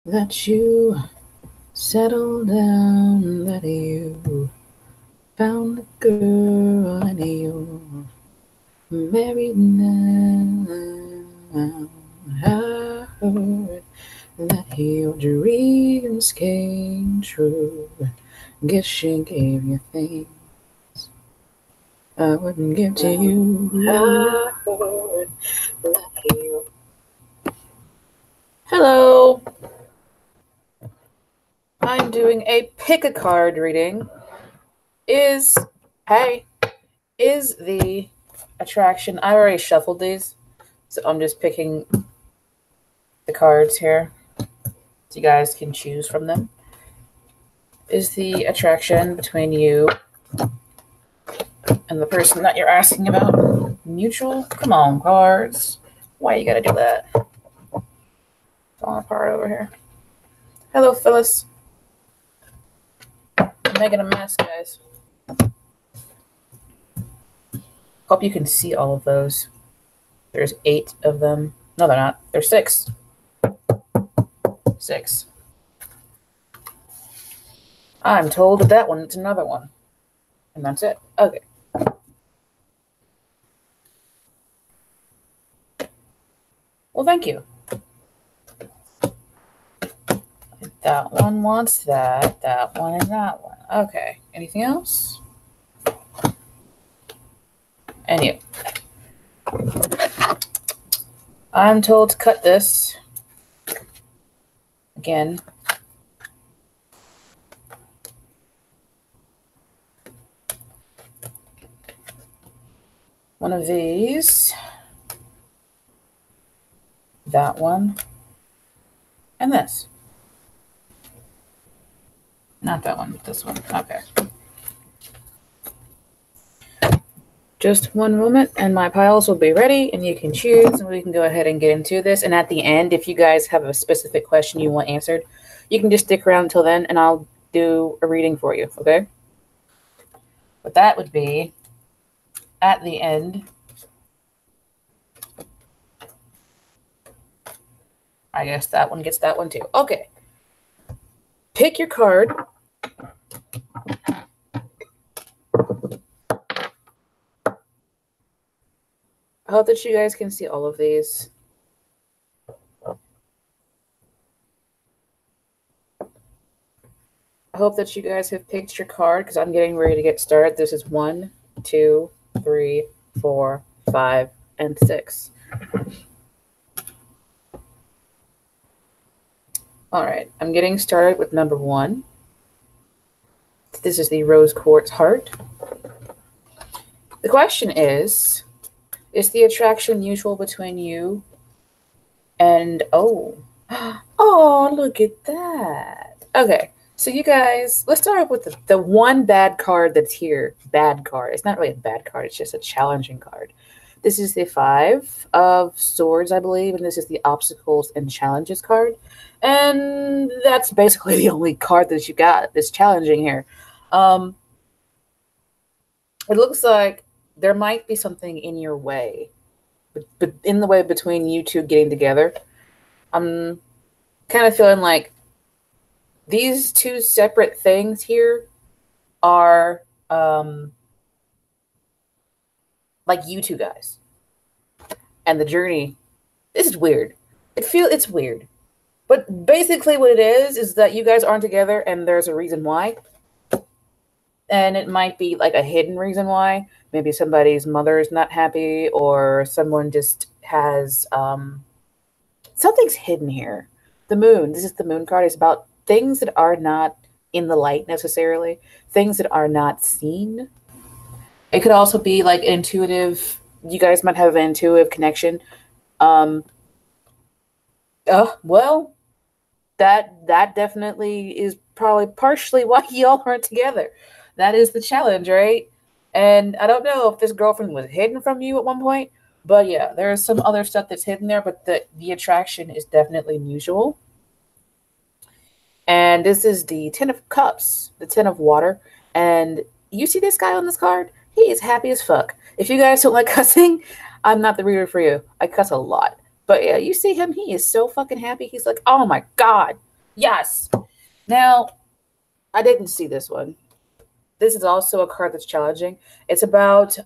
that you settled down, that you found a girl and you're married now. I heard that your dreams came true. Guess she gave you things I wouldn't give to you. I heard that you. Hello. I'm doing a pick a card reading. Is the attraction. I already shuffled these, so I'm just picking the cards here so you guys can choose from them. Is the attraction between you and the person that you're asking about mutual? Come on, cards. Why you gotta do that? Falling apart over here. Hello, Phyllis. I'm making a mess, guys. Hope you can see all of those. There's 8 of them. No, they're not. There's 6. 6. I'm told that one is another one. And that's it. Okay. Well, thank you. That one wants that. That one and that one. Okay. Anything else? And you. I'm told to cut this. Again. One of these. That one. And this. Not that one, this one. Okay. Just one moment and my piles will be ready and you can choose and we can go ahead and get into this. And at the end, if you guys have a specific question you want answered, you can just stick around until then and I'll do a reading for you, okay? But that would be at the end. I guess that one gets that one too. Okay. Pick your card. I hope that you guys can see all of these. I hope that you guys have picked your card because I'm getting ready to get started. This is 1, 2, 3, 4, 5, and 6. All right, I'm getting started with number 1. This is the rose quartz heart. The question is the attraction mutual between you and, oh, look at that. Okay, so you guys, let's start with the one bad card that's here. Bad card. It's not really a bad card. It's just a challenging card. This is the 5 of swords, I believe, and this is the obstacles and challenges card. And that's basically the only card that you got that's challenging here. It looks like there might be something in your way, but in the way between you two getting together. I'm kind of feeling like these two separate things here are like you two guys. And the journey, this is weird. It's weird. But basically what it is that you guys aren't together and there's a reason why. And it might be like a hidden reason why. Maybe somebody's mother is not happy or someone just has something's hidden here. The moon. This is the moon card. It's about things that are not in the light necessarily. Things that are not seen. It could also be like intuitive. You guys might have an intuitive connection. Well, that definitely is probably partially why y'all aren't together. That is the challenge, right? And I don't know if this girlfriend was hidden from you at one point, but yeah, there's some other stuff that's hidden there, but the attraction is definitely mutual. And this is the 10 of cups, the 10 of water. And you see this guy on this card? He is happy as fuck. If you guys don't like cussing, I'm not the reader for you. I cuss a lot. But yeah, you see him, he is so fucking happy. He's like, oh my God, Yes. Now, I didn't see this one. This is also a card that's challenging. It's about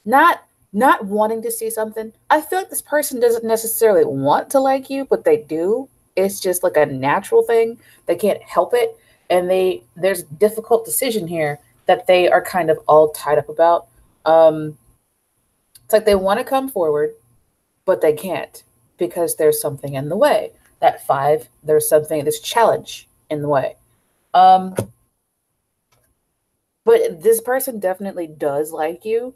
not wanting to see something. I feel like this person doesn't necessarily want to like you, but they do. It's just like a natural thing. They can't help it. And there's a difficult decision here that they are kind of all tied up about. It's like they want to come forward, but they can't because there's something in the way. That 5, there's challenge in the way. But this person definitely does like you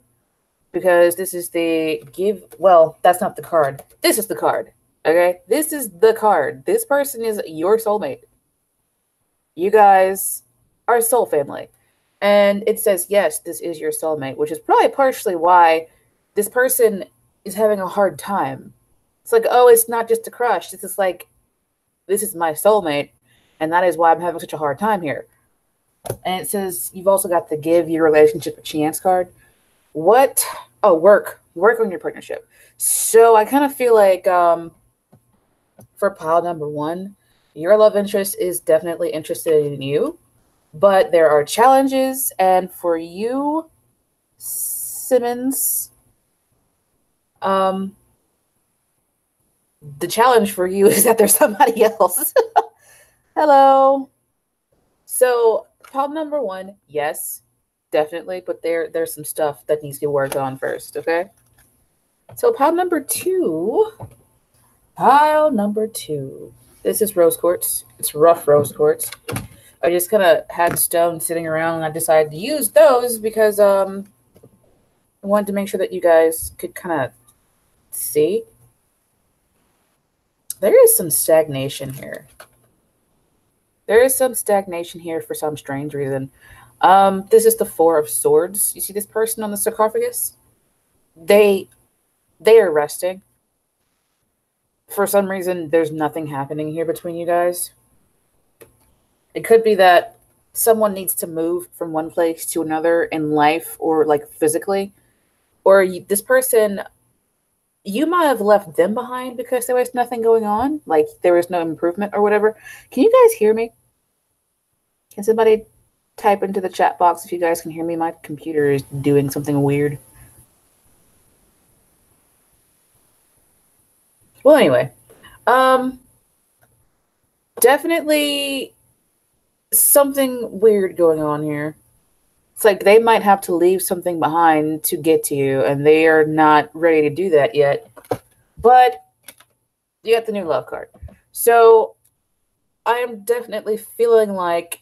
because this is the give. Well, that's not the card. This is the card. Okay, this is the card. This person is your soulmate. You guys are soul family, and it says yes, this is your soulmate, which is probably partially why this person is having a hard time. It's like, oh, it's not just a crush. This is like, this is my soulmate, and that is why I'm having such a hard time here. And it says you've also got the give your relationship a chance card. What? Oh, work on your partnership. So I kind of feel like for pile number 1, your love interest is definitely interested in you, but there are challenges. And for you, Simmons, the challenge for you is that there's somebody else. Hello. So pile number 1, yes, definitely, but there's some stuff that needs to be worked on first, okay? So pile number 2. This is rose quartz. It's rough rose quartz. I just kind of had stone sitting around, and I decided to use those because I wanted to make sure that you guys could kind of see. There is some stagnation here. There is some stagnation here for some strange reason. This is the 4 of Swords. You see this person on the sarcophagus? They are resting. For some reason, there's nothing happening here between you guys. It could be that someone needs to move from one place to another in life or like physically. Or this person, you might have left them behind because there was nothing going on. Like there was no improvement or whatever. Can you guys hear me? Can somebody type into the chat box if you guys can hear me? My computer is doing something weird. Well, anyway, definitely something weird going on here. It's like they might have to leave something behind to get to you, and they are not ready to do that yet. But you got the new love card. So I am definitely feeling like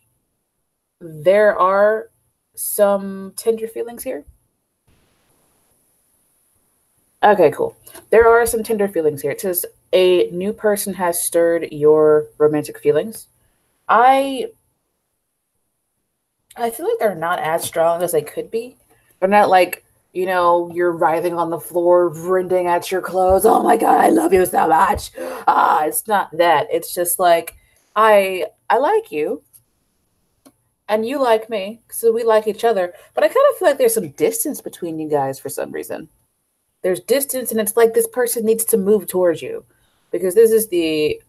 there are some tender feelings here. Okay, cool. There are some tender feelings here. It says a new person has stirred your romantic feelings. I feel like they're not as strong as they could be. They're not like, you know, you're writhing on the floor, rending at your clothes. Oh my God, I love you so much. It's not that. It's just like, I like you. And you like me. So we like each other. But I kind of feel like there's some distance between you guys for some reason. There's distance, and it's like this person needs to move towards you. Because this is the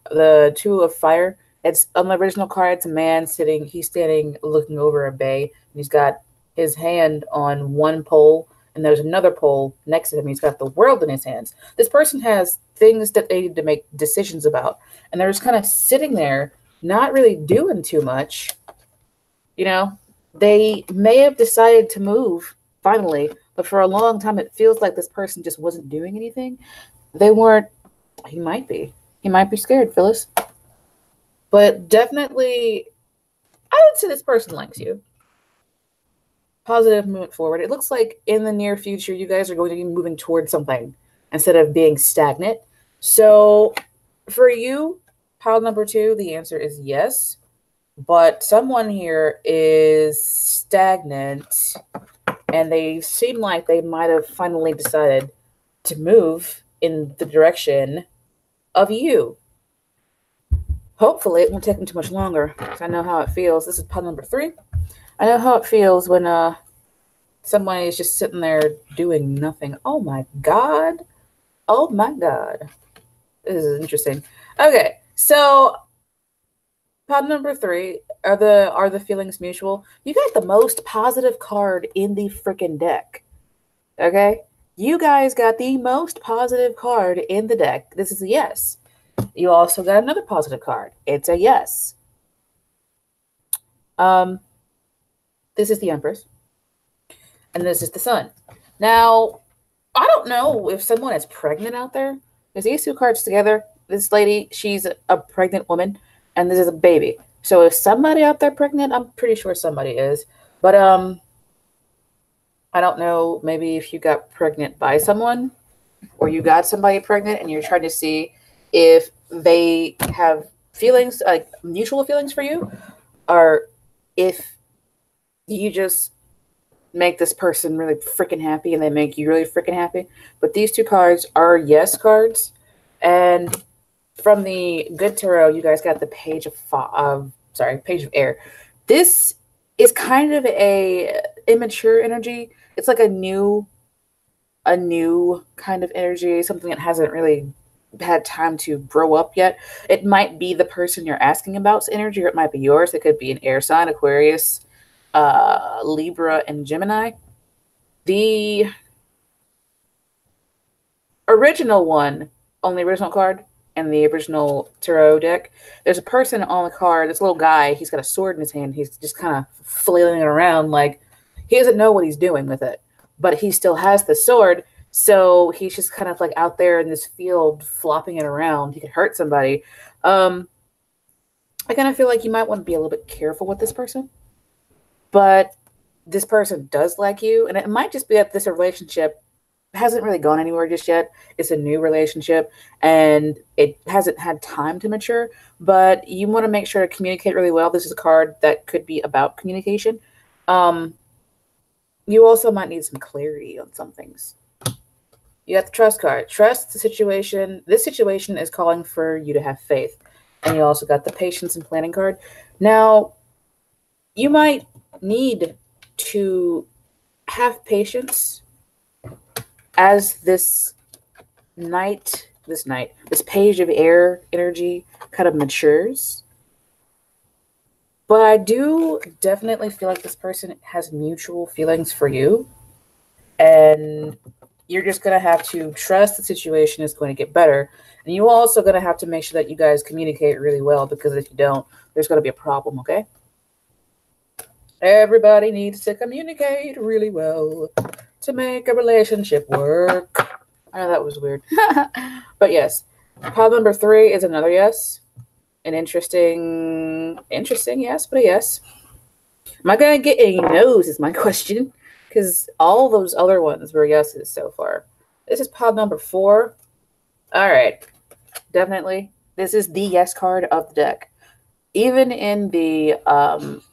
2 of Fire. It's on the original card, it's a man sitting, he's standing looking over a bay, and he's got his hand on one pole, and there's another pole next to him. He's got the world in his hands. This person has things that they need to make decisions about, and they're just kind of sitting there, not really doing too much. You know, they may have decided to move finally, but for a long time, it feels like this person just wasn't doing anything. They weren't, he might be scared, Phyllis. But definitely, I would say this person likes you. Positive movement forward. It looks like in the near future, you guys are going to be moving towards something instead of being stagnant. So for you, pile number 2, the answer is yes. But someone here is stagnant, and they seem like they might have finally decided to move in the direction of you. Hopefully, it won't take them too much longer. I know how it feels. This is pile number 3. I know how it feels when someone is just sitting there doing nothing. Oh my God. Oh my God. This is interesting. Okay, So pod number 3, are the feelings mutual? You got the most positive card in the freaking deck. Okay? You guys got the most positive card in the deck. This is a yes. You also got another positive card. It's a yes. This is the Empress. And this is the Sun. Now, I don't know if someone is pregnant out there. Because these two cards together, this lady, she's a pregnant woman, and this is a baby. So if somebody out there pregnant, I'm pretty sure somebody is. But I don't know, maybe if you got pregnant by someone, or you got somebody pregnant and you're trying to see if they have feelings, like mutual feelings for you, or if you just make this person really freaking happy and they make you really freaking happy. But these two cards are yes cards. And from the good tarot, you guys got the page of air. This is kind of a immature energy. It's like a new kind of energy, something that hasn't really had time to grow up yet. It might be the person you're asking about's energy, or it might be yours. It could be an air sign, Aquarius, Libra, and Gemini. The original one, on the original card and the original tarot deck, there's a person on the card, this little guy, he's got a sword in his hand. He's just kind of flailing it around like he doesn't know what he's doing with it, but he still has the sword. So he's just kind of like out there in this field flopping it around. He could hurt somebody. I kind of feel like you might want to be a little bit careful with this person. But this person does like you, and it might just be that this relationship hasn't really gone anywhere just yet. It's a new relationship, and it hasn't had time to mature, but you want to make sure to communicate really well. This is a card that could be about communication. You also might need some clarity on some things. You got the trust card. Trust the situation. This situation is calling for you to have faith. And you also got the patience and planning card. Now, you might need to have patience as this page of air energy kind of matures. But I do definitely feel like this person has mutual feelings for you. And you're just going to have to trust the situation is going to get better. And you're also going to have to make sure that you guys communicate really well, because if you don't, there's going to be a problem, okay? Everybody needs to communicate really well to make a relationship work. I know that was weird. But yes, pile number 3 is another yes. An interesting yes, but a yes. Am I going to get any no's is my question, because all those other ones were yeses so far. This is pile number 4. All right. Definitely. This is the yes card of the deck. Even in the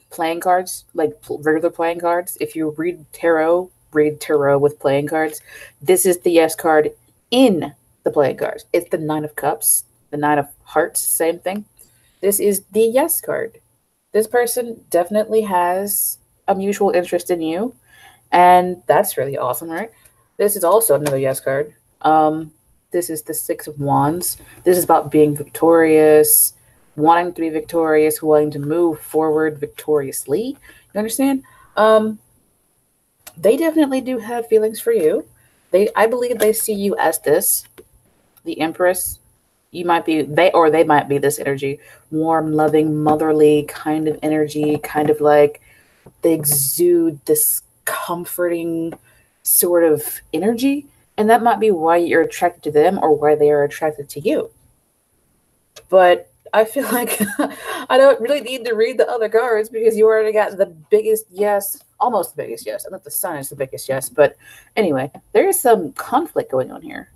playing cards, like regular playing cards, if you read tarot with playing cards, this is the yes card in the playing cards. It's the 9 of Cups, the 9 of Hearts, same thing. This is the yes card. This person definitely has a mutual interest in you, and that's really awesome, right? This is also another yes card. This is the 6 of Wands. This is about being victorious, wanting to be victorious, wanting to move forward victoriously. You understand? They definitely do have feelings for you. I believe they see you as this, the Empress. They might be this energy, warm, loving, motherly kind of energy, kind of like they exude this comforting sort of energy. And that might be why you're attracted to them, or why they are attracted to you. But I feel like I don't really need to read the other cards, because you already got the biggest yes, almost the biggest yes. I think the Sun is the biggest yes. But anyway, there is some conflict going on here.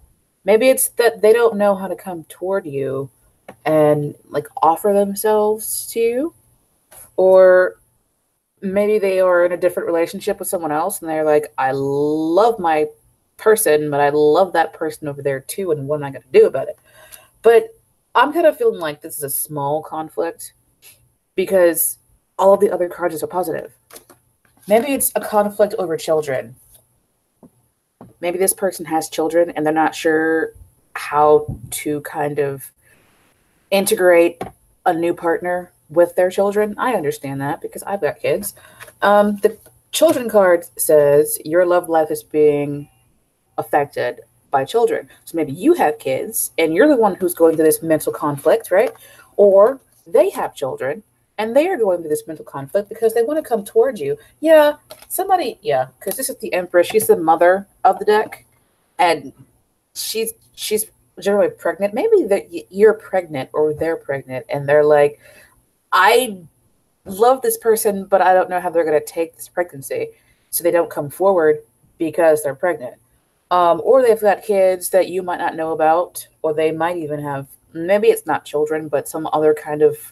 Maybe it's that they don't know how to come toward you and like offer themselves to you. Or maybe they are in a different relationship with someone else and they're like, I love my person, but I love that person over there too, and what am I going to do about it? But I'm kind of feeling like this is a small conflict, because all of the other cards are so positive. Maybe it's a conflict over children. Maybe this person has children and they're not sure how to kind of integrate a new partner with their children. I understand that because I've got kids. The children card says your love life is being affected by children. So maybe you have kids and you're the one who's going through this mental conflict, right? Or they have children and they are going through this mental conflict because they want to come towards you. Yeah, because this is the Empress. She's the mother of the deck, and she's generally pregnant. Maybe that you're pregnant or they're pregnant, and they're like, I love this person, but I don't know how they're going to take this pregnancy, so they don't come forward because they're pregnant. Or they've got kids that you might not know about, or they might even have, maybe it's not children, but some other kind of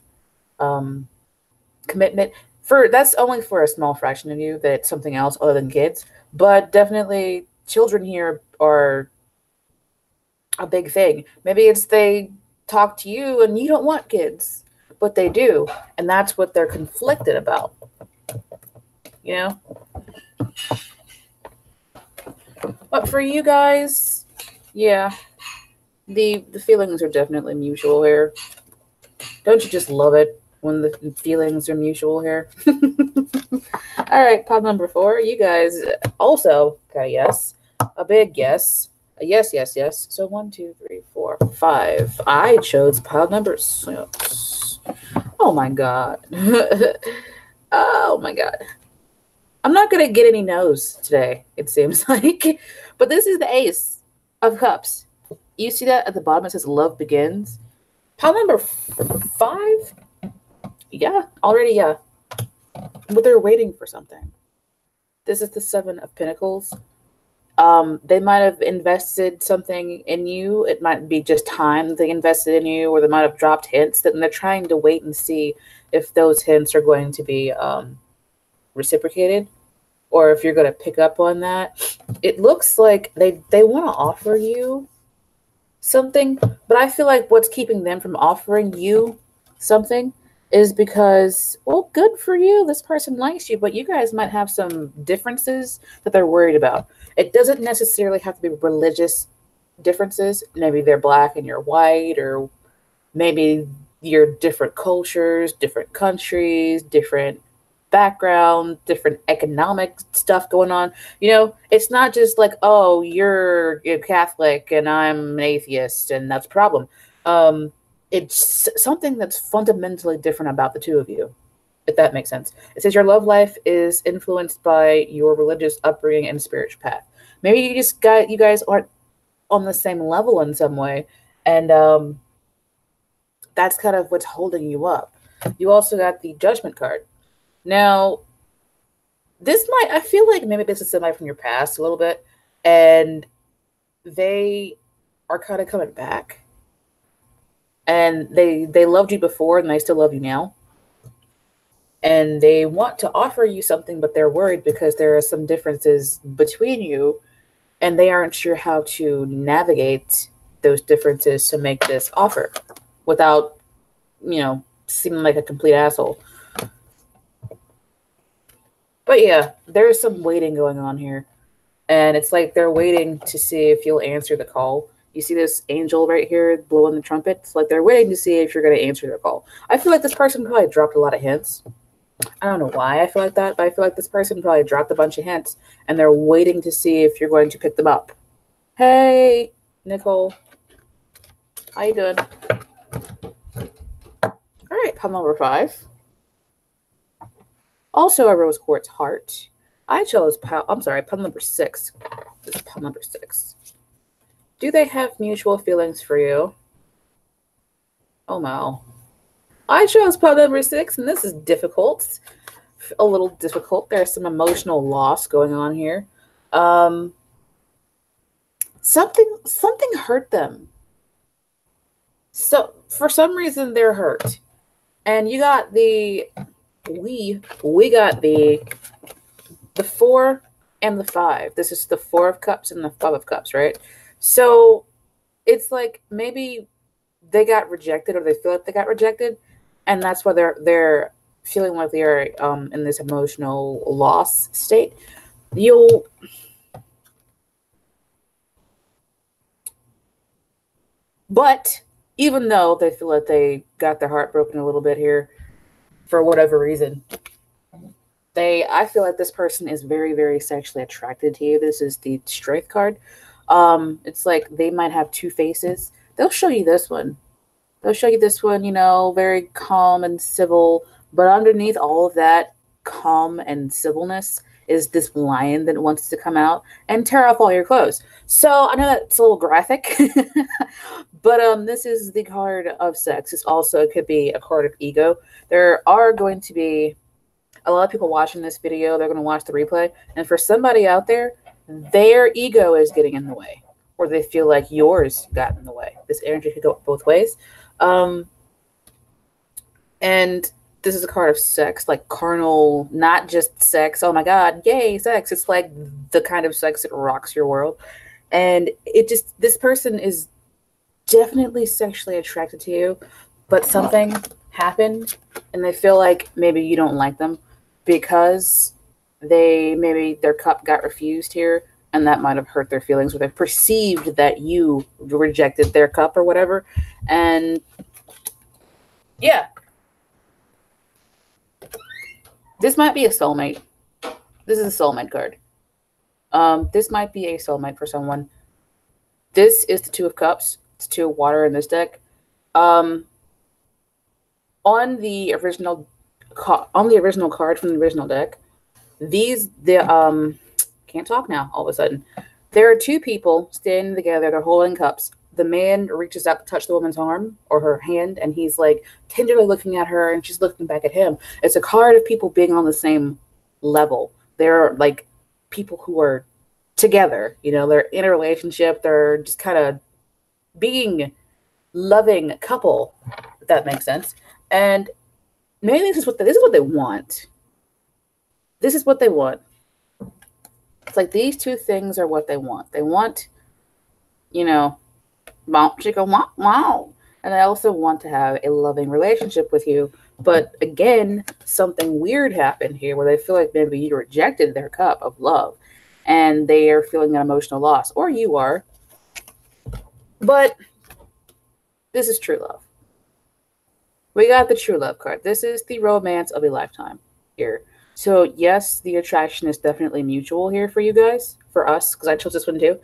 commitment. That's only for a small fraction of you, that it's something else other than kids. But definitely children here are a big thing. Maybe it's they talk to you and you don't want kids, but they do. And that's what they're conflicted about. You know? But for you guys, yeah, the feelings are definitely mutual here. Don't you just love it when the feelings are mutual here? All right, pile number 4. You guys also got a yes, a big yes, a yes, yes, yes. So 1, 2, 3, 4, 5. I chose pile number 6. Oh my god. Oh my god. I'm not going to get any no's today, it seems like. But this is the Ace of Cups. You see that at the bottom? It says Love Begins. Pile number 5? Yeah, already, yeah. But they're waiting for something. This is the 7 of Pentacles. They might have invested something in you. It might be just time they invested in you, or they might have dropped hints, and they're trying to wait and see if those hints are going to be reciprocated, or if you're going to pick up on that. It looks like they want to offer you something, but I feel like what's keeping them from offering you something is because, well, good for you, this person likes you, but you guys might have some differences that they're worried about. It doesn't necessarily have to be religious differences. Maybe they're black and you're white, or maybe you're different cultures, different countries, different background, different economic stuff going on. You know, it's not just like, oh, you're Catholic and I'm an atheist and that's a problem. It's something that's fundamentally different about the two of you, if that makes sense. It says your love life is influenced by your religious upbringing and spiritual path. Maybe you guys aren't on the same level in some way, and that's kind of what's holding you up. You also got the Judgment card. Now, I feel like maybe this is somebody from your past a little bit, and they are kind of coming back. And they loved you before, and they still love you now. And they want to offer you something, but they're worried because there are some differences between you, and they aren't sure how to navigate those differences to make this offer without, seeming like a complete asshole. But yeah, there's some waiting going on here. And it's like they're waiting to see if you'll answer the call. You see this angel right here blowing the trumpet? It's like they're waiting to see if you're going to answer their call. I feel like this person probably dropped a lot of hints. I don't know why I feel like that, but I feel like this person probably dropped a bunch of hints, and they're waiting to see if you're going to pick them up. Hey, Nicole. How you doing? All right, pile number 5. Also a rose quartz heart. I chose pile number 6. This is pile number 6. Do they have mutual feelings for you? Oh, no. I chose pile number 6, and this is difficult. A little difficult. There's some emotional loss going on here. Something hurt them. So, for some reason, they're hurt. And you got we got the 4 and the 5. This is the 4 of Cups and the 5 of Cups, right? So it's like maybe they got rejected, or they feel like they got rejected, and that's why they're feeling like they're in this emotional loss state. But even though they feel like they got their heart broken a little bit here for whatever reason. I feel like this person is very, very sexually attracted to you. This is the strength card. It's like they might have two faces. They'll show you this one. They'll show you this one, you know, very calm and civil. But underneath all of that calm and civilness is this lion that wants to come out and tear off all your clothes. So I know that's a little graphic, but this is the card of sex. This also could be a card of ego. There are going to be a lot of people watching this video. They're going to watch the replay. And for somebody out there, their ego is getting in the way, or they feel like yours got in the way. This energy could go both ways. And this is a card of sex, like carnal, not just sex. Oh my God, yay, sex. It's like the kind of sex that rocks your world. And this person is definitely sexually attracted to you, but something happened and they feel like maybe you don't like them because maybe their cup got refused here, and that might have hurt their feelings, or they perceived that you rejected their cup or whatever. And yeah, this might be a soulmate. This is a soulmate card. This might be a soulmate for someone. This is the Two of Cups. It's Two of Water in this deck. On the original card from the original deck, can't talk now all of a sudden. There are two people standing together. They're holding cups. The man reaches out to touch the woman's arm or her hand, and he's like tenderly looking at her, and she's looking back at him. It's a card of people being on the same level. They're like people who are together. You know, they're in a relationship. They're just kind of being loving couple, if that makes sense. And maybe this is what they want. This is what they want. It's like these two things are what they want. They want, you know, wow. And they also want to have a loving relationship with you. But again, something weird happened here where they feel like maybe you rejected their cup of love and they are feeling an emotional loss, or you are. But this is true love. We got the true love card. This is the romance of a lifetime here. So yes, the attraction is definitely mutual here for you guys, for us, because I chose this one too.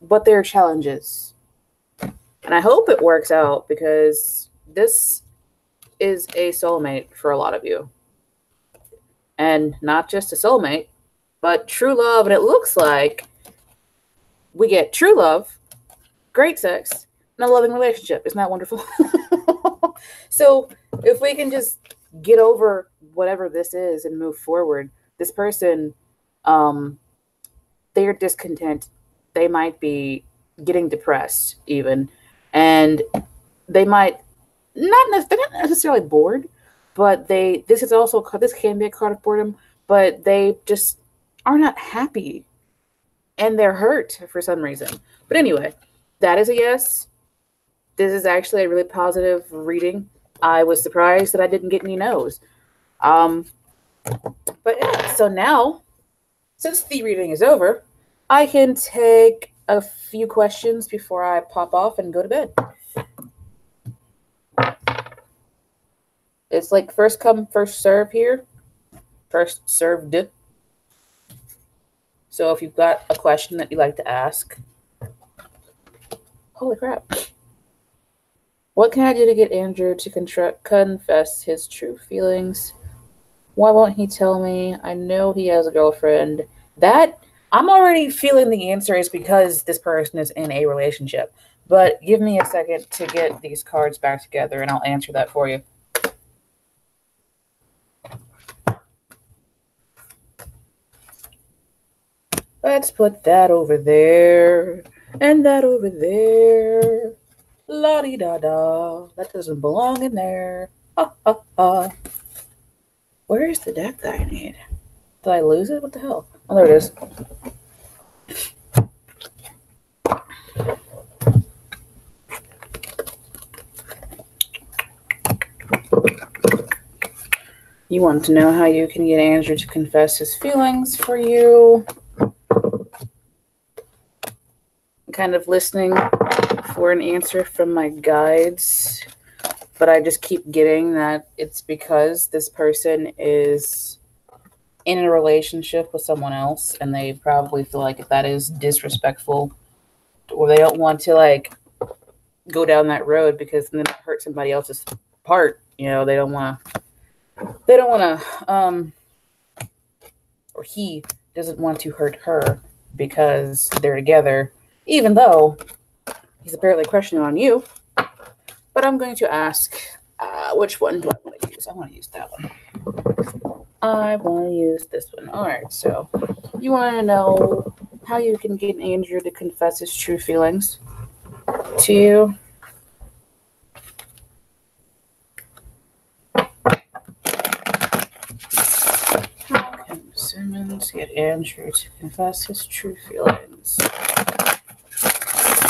But there are challenges. And I hope it works out, because this is a soulmate for a lot of you. And not just a soulmate, but true love. And it looks like we get true love, great sex, and a loving relationship. Isn't that wonderful? So if we can just get over whatever this is and move forward, this person, they're discontent. They might be getting depressed even, and they might they're not necessarily bored, but this can be a card of boredom, but they just are not happy and they're hurt for some reason. But anyway, that is a yes. This is actually a really positive reading. I was surprised that I didn't get any no's. But yeah, so now, since the reading is over, I can take a few questions before I pop off and go to bed. It's like first come, first serve here. First served. So if you've got a question that you'd like to ask. Holy crap. What can I do to get Andrew to confess his true feelings? Why won't he tell me? I know he has a girlfriend. That, I'm already feeling the answer is because this person is in a relationship. But give me a second to get these cards back together and I'll answer that for you. Let's put that over there and that over there. La-di-da-da. That doesn't belong in there. Ha, ha, ha. Where's the deck that I need? Did I lose it? What the hell? Oh, there it is. You want to know how you can get Andrew to confess his feelings for you. I'm kind of listening for an answer from my guides, but I just keep getting that it's because this person is in a relationship with someone else, and they probably feel like that is disrespectful, or they don't want to like go down that road because then it hurt somebody else's heart. You know, they don't want to, or he doesn't want to hurt her because they're together, even though he's apparently crushing on you. But I'm going to ask, which one do I want to use? I want to use that one. I want to use this one. All right, so you want to know how you can get Andrew to confess his true feelings to you? How can Simmons get Andrew to confess his true feelings?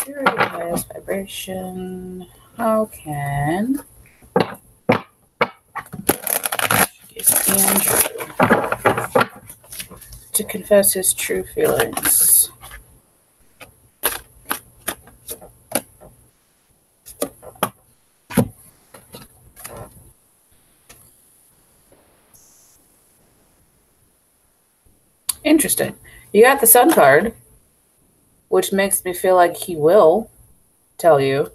Purity, highest vibration. How can get Andrew to confess his true feelings? Interesting. You got the Sun card, which makes me feel like he will tell you.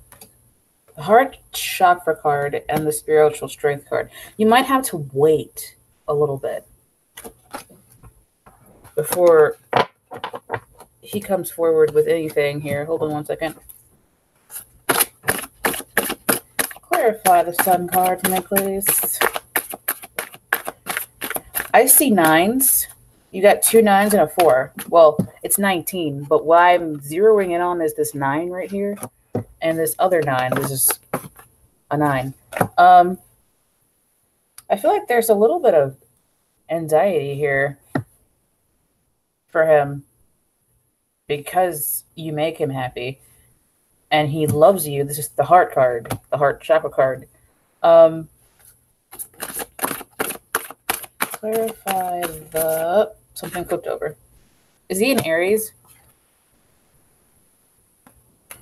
The Heart Chakra card and the Spiritual Strength card. You might have to wait a little bit before he comes forward with anything here. Hold on one second. Clarify the Sun card for me, please. I see 9s. You got 2 9s and a 4. Well, it's 19, but what I'm zeroing in on is this 9 right here and this other 9. This is a 9. I feel like there's a little bit of anxiety here for him because you make him happy and he loves you. This is the Heart card, the Heart Chakra card. Clarify the... Something flipped over. Is he in Aries?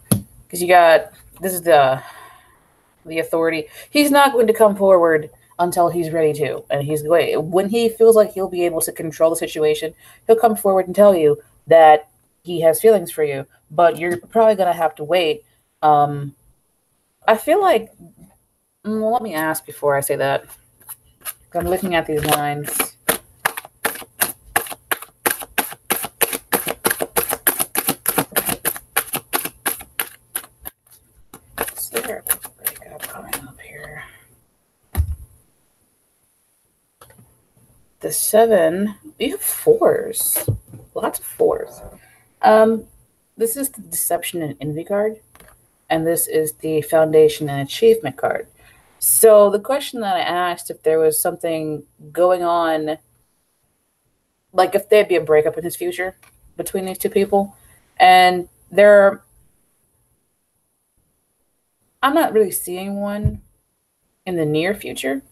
Because you got... This is the Authority. He's not going to come forward until he's ready to. And he's going... When he feels like he'll be able to control the situation, he'll come forward and tell you that he has feelings for you. But you're probably going to have to wait. I feel like... Well, let me ask before I say that. I'm looking at these lines. Is there a breakup coming up here? The 7. You have 4s. Lots of 4s. This is the Deception and Envy card. And this is the Foundation and Achievement card. So the question that I asked, if there was something going on, like if there'd be a breakup in his future between these two people, and I'm not really seeing one in the near future.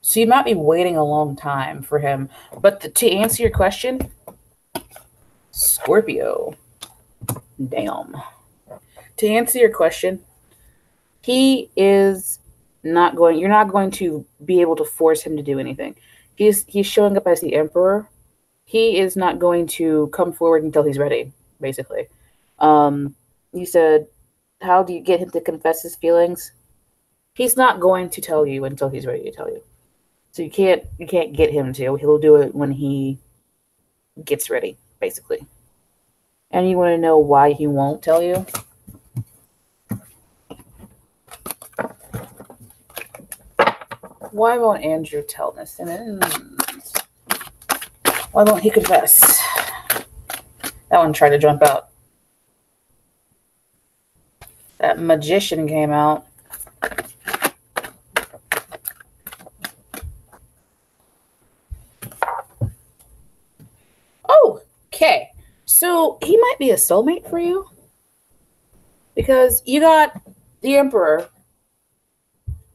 So you might be waiting a long time for him. But to answer your question, Scorpio. Damn. To answer your question, he is not going... You're not going to be able to force him to do anything. He's showing up as the Emperor. He is not going to come forward until he's ready, basically. You said, how do you get him to confess his feelings? He's not going to tell you until he's ready to tell you. So you can't get him to. He'll do it when he gets ready, basically. And you want to know why he won't tell you? Why won't Andrew tell Miss Simmons? Why won't he confess? That one tried to jump out. That Magician came out. Okay. So he might be a soulmate for you. Because you got the Emperor.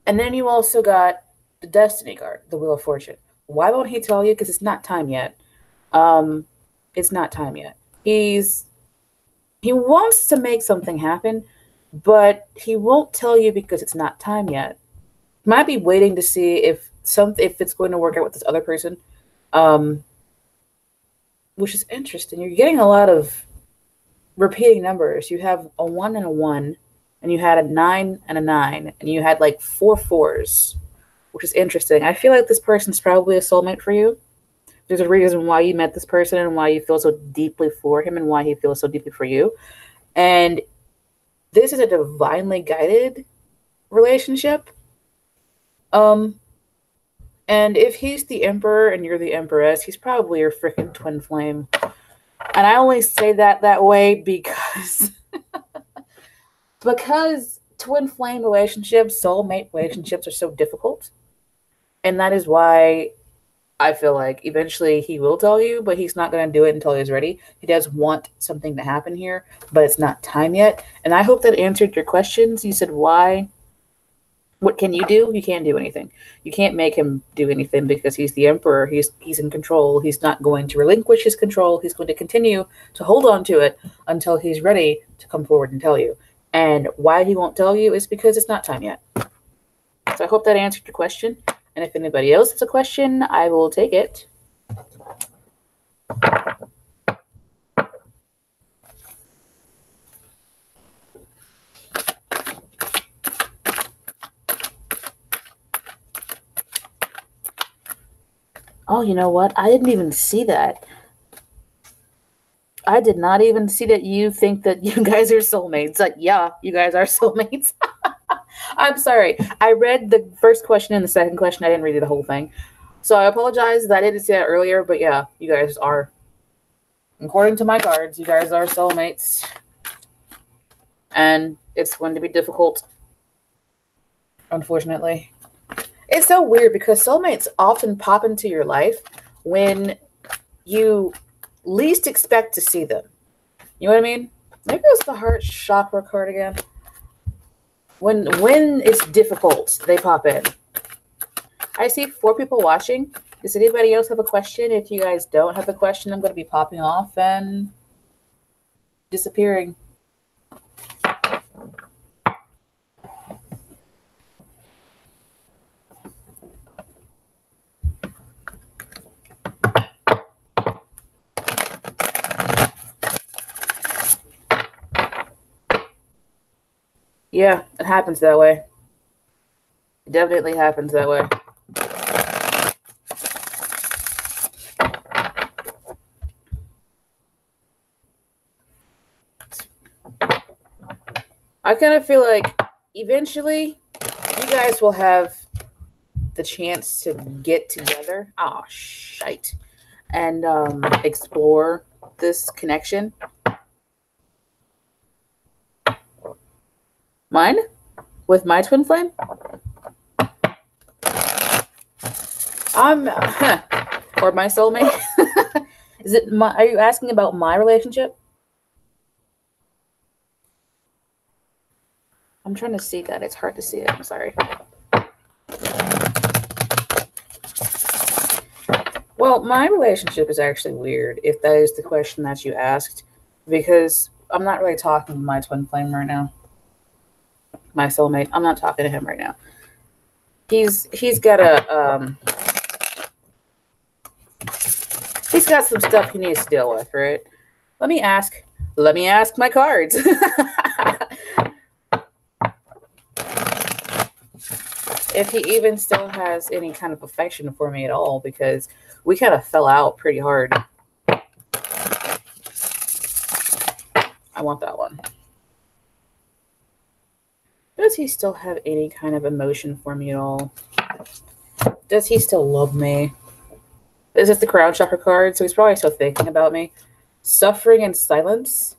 And then you also got the Destiny card, the Wheel of Fortune. Why won't he tell you? Because it's not time yet. It's not time yet. He's He wants to make something happen, but he won't tell you because it's not time yet. He might be waiting to see if it's going to work out with this other person, um, which is interesting. You're getting a lot of repeating numbers. You have a 1 and a 1, and you had a 9 and a 9, and you had like 4 4s, which is interesting. I feel like this person's probably a soulmate for you. There's a reason why you met this person and why you feel so deeply for him and why he feels so deeply for you. And this is a divinely guided relationship. Um, and if he's the emperor and you're the empress, he's probably your freaking twin flame. And I only say that way because because twin flame relationships, soulmate relationships are so difficult. And that is why I feel like eventually he will tell you, but he's not going to do it until he's ready. He does want something to happen here, but it's not time yet. And I hope that answered your questions. You said why. What can you do? You can't do anything. You can't make him do anything because he's the emperor. He's in control. He's not going to relinquish his control. He's going to continue to hold on to it until he's ready to come forward and tell you. And why he won't tell you is because it's not time yet. So I hope that answered your question. And if anybody else has a question, I will take it. Oh, you know what? I didn't even see that. I did not even see that you think that you guys are soulmates. Like, yeah, you guys are soulmates. I'm sorry. I read the first question and the second question. I didn't read the whole thing. So I apologize that I didn't see that earlier. But yeah, you guys are, according to my cards, you guys are soulmates. And it's going to be difficult, unfortunately. It's so weird because soulmates often pop into your life when you least expect to see them. You know what I mean? Maybe it's the heart chakra card again. When it's difficult, they pop in. I see 4 people watching. Does anybody else have a question? If you guys don't have a question, I'm going to be popping off and disappearing. Yeah, it happens that way. It definitely happens that way. I kind of feel like eventually you guys will have the chance to get together. Oh, shite. And explore this connection. Mine? With my twin flame? Or my soulmate? Are you asking about my relationship? I'm trying to see that. It's hard to see it. I'm sorry. Well, my relationship is actually weird, if that is the question that you asked, because I'm not really talking to my twin flame right now. My soulmate. I'm not talking to him right now. He's got he's got some stuff he needs to deal with, right? Let me ask my cards. If he even still has any kind of affection for me at all, because we kind of fell out pretty hard. I want that one. Does he still have any kind of emotion for me at all? Does he still love me? This is the crown chakra card, so he's probably still thinking about me. Suffering and silence,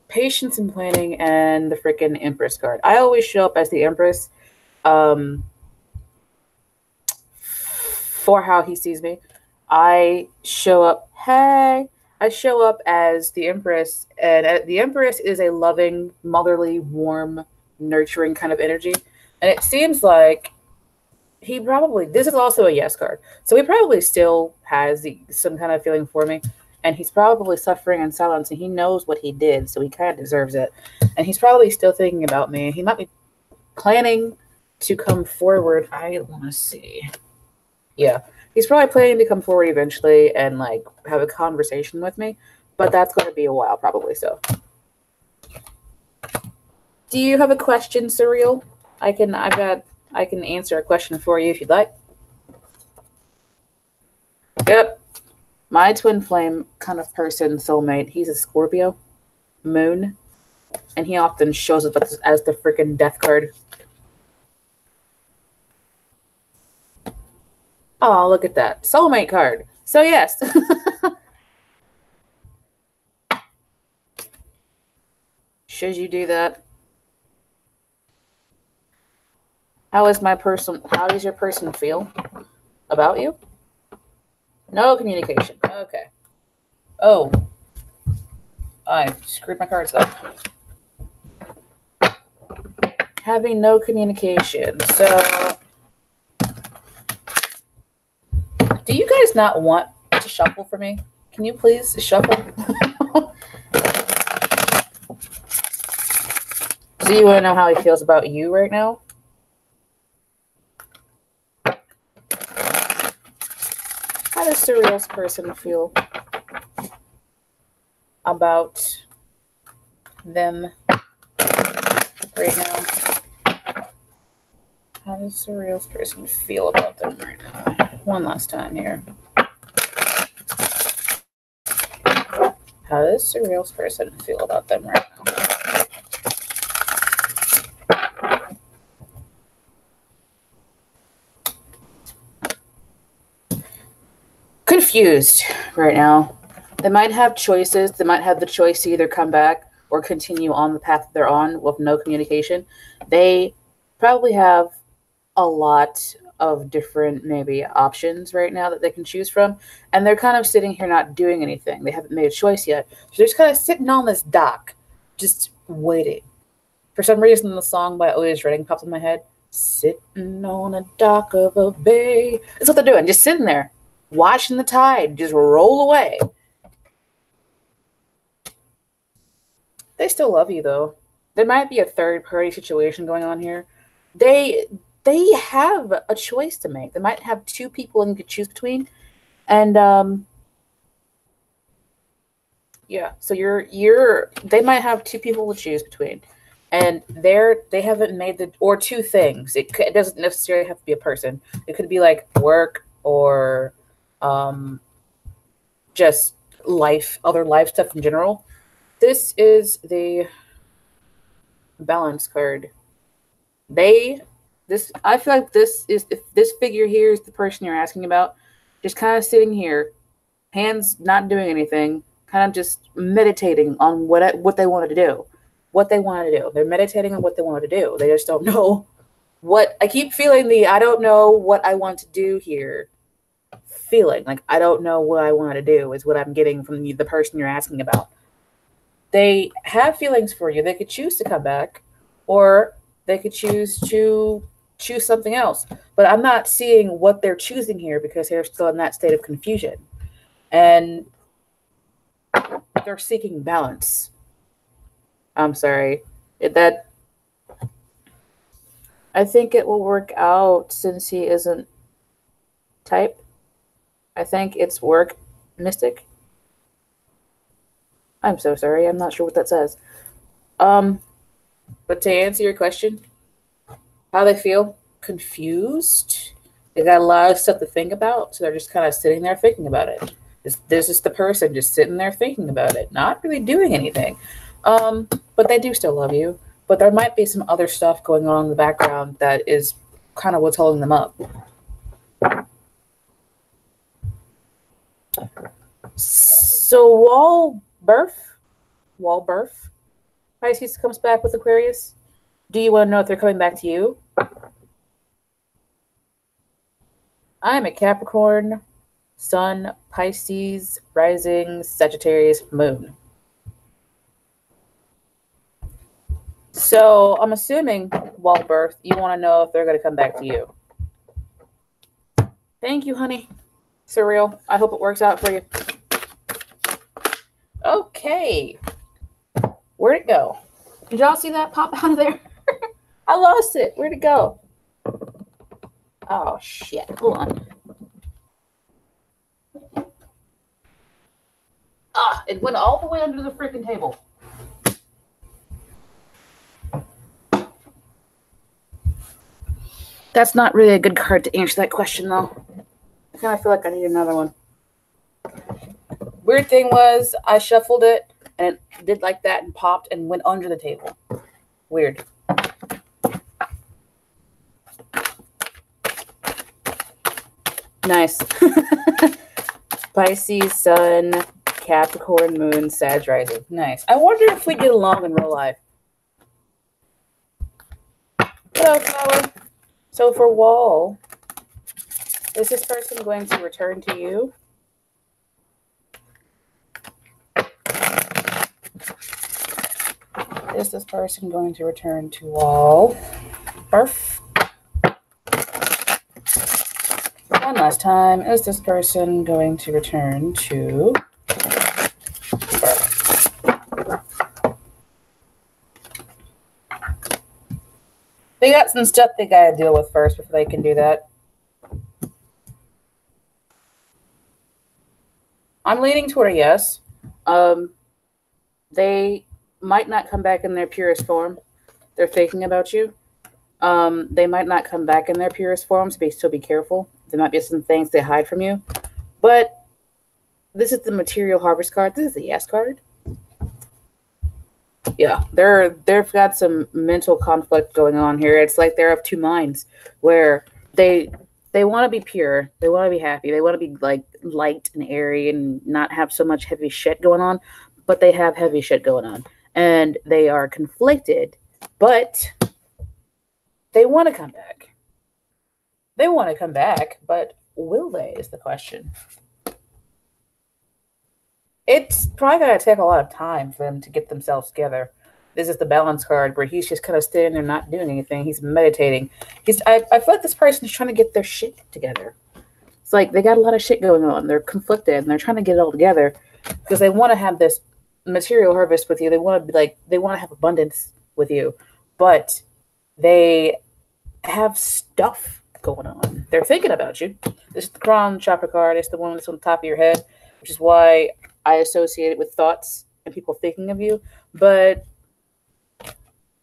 patience and planning, and the freaking Empress card. I always show up as the Empress for how he sees me. I show up, hey, I show up as the Empress, and the Empress is a loving, motherly, warm, nurturing kind of energy. And it seems like he probably, this is also a yes card, so he probably still has some kind of feeling for me. And he's probably suffering in silence, and he knows what he did, so he kind of deserves it. And he's probably still thinking about me. He might be planning to come forward. I want to see. Yeah, he's probably planning to come forward eventually and like have a conversation with me, but that's going to be a while, probably. So, do you have a question, Surreal? I can answer a question for you if you'd like. Yep. My twin flame kind of person, soulmate, he's a Scorpio, moon, and he often shows up as the freaking death card. Oh, look at that. Soulmate card. So, yes. Should you do that? How does your person feel about you? No communication. Okay. Oh. I screwed my cards up. Having no communication. So, do you guys not want to shuffle for me? Can you please shuffle? Do you want to know how he feels about you right now? How does Surreal's person feel about them right now? How does Surreal's person feel about them right now? One last time here. How does Surreal's person feel about them right now? Confused right now. They might have choices. They might have the choice to either come back or continue on the path they're on with no communication. They probably have a lot of different maybe options right now that they can choose from, and they're kind of sitting here not doing anything. They haven't made a choice yet, so they're just kind of sitting on this dock, just waiting. For some reason, the song by Otis Redding popped in my head. Sitting on a dock of a bay. That's what they're doing, just sitting there, watching the tide just roll away. They still love you, though. There might be a third-party situation going on here. They have a choice to make. They might have two people you could choose between, and yeah. So they might have two people to choose between, and they haven't made or two things. It doesn't necessarily have to be a person. It could be like work or just other life stuff in general. This is the balance card. I feel like this figure here is the person you're asking about. Just kind of sitting here, hands not doing anything, kind of just meditating on what they wanted to do. What they wanted to do. They're meditating on what they wanted to do. They just don't know what. I keep feeling I don't know what I want to do here. Feeling like I don't know what I want to do is what I'm getting from the person you're asking about. They have feelings for you. They could choose to come back, or they could choose something else. But I'm not seeing what they're choosing here because they're still in that state of confusion. And they're seeking balance. I'm sorry. I think it will work out since he isn't type. I think it's work, Mystic. I'm so sorry. I'm not sure what that says. But to answer your question, how they feel? Confused. They got a lot of stuff to think about, so they're just kind of sitting there thinking about it. There's just the person just sitting there thinking about it, not really doing anything. But they do still love you. But there might be some other stuff going on in the background that is kind of what's holding them up. So Walberth, Pisces comes back with Aquarius. Do you want to know if they're coming back to you? I'm a Capricorn, Sun, Pisces, Rising, Sagittarius, Moon. So I'm assuming, Walberth, you want to know if they're going to come back to you. Thank you, honey. Surreal. I hope it works out for you. Okay. Where'd it go? Did y'all see that pop out of there? I lost it. Where'd it go? Oh, shit. Hold on. Ah, it went all the way under the freaking table. That's not really a good card to answer that question, though. I kind of feel like I need another one. Weird thing was, I shuffled it, and it did like that and popped and went under the table. Weird. Nice. Pisces, Sun, Capricorn, Moon, Sag rising. Nice. I wonder if we get along in real life. Hello, Flower. So for Wall, is this person going to return to you? Is this person going to return to Wall? Barf. One last time. Is this person going to return to Barf? They got some stuff they got to deal with first before they can do that. I'm leaning toward a yes. They might not come back in their purest form. They're thinking about you. They might not come back in their purest form, so be careful. There might be some things they hide from you. But this is the material harvest card. This is the yes card. Yeah, they've got some mental conflict going on here. It's like they're of two minds where they want to be pure. They want to be happy. They want to be like light and airy and not have so much heavy shit going on. But they have heavy shit going on. And they are conflicted. But they want to come back. They want to come back. But will they is the question. It's probably going to take a lot of time for them to get themselves together. This is the balance card where he's just kind of standing there not doing anything. He's meditating. I feel like this person is trying to get their shit together. It's like they got a lot of shit going on. They're conflicted and they're trying to get it all together because they want to have this material harvest with you. They want to be like, they want to have abundance with you, but they have stuff going on. They're thinking about you. This is the crown chakra card. It's the one that's on the top of your head, which is why I associate it with thoughts and people thinking of you. But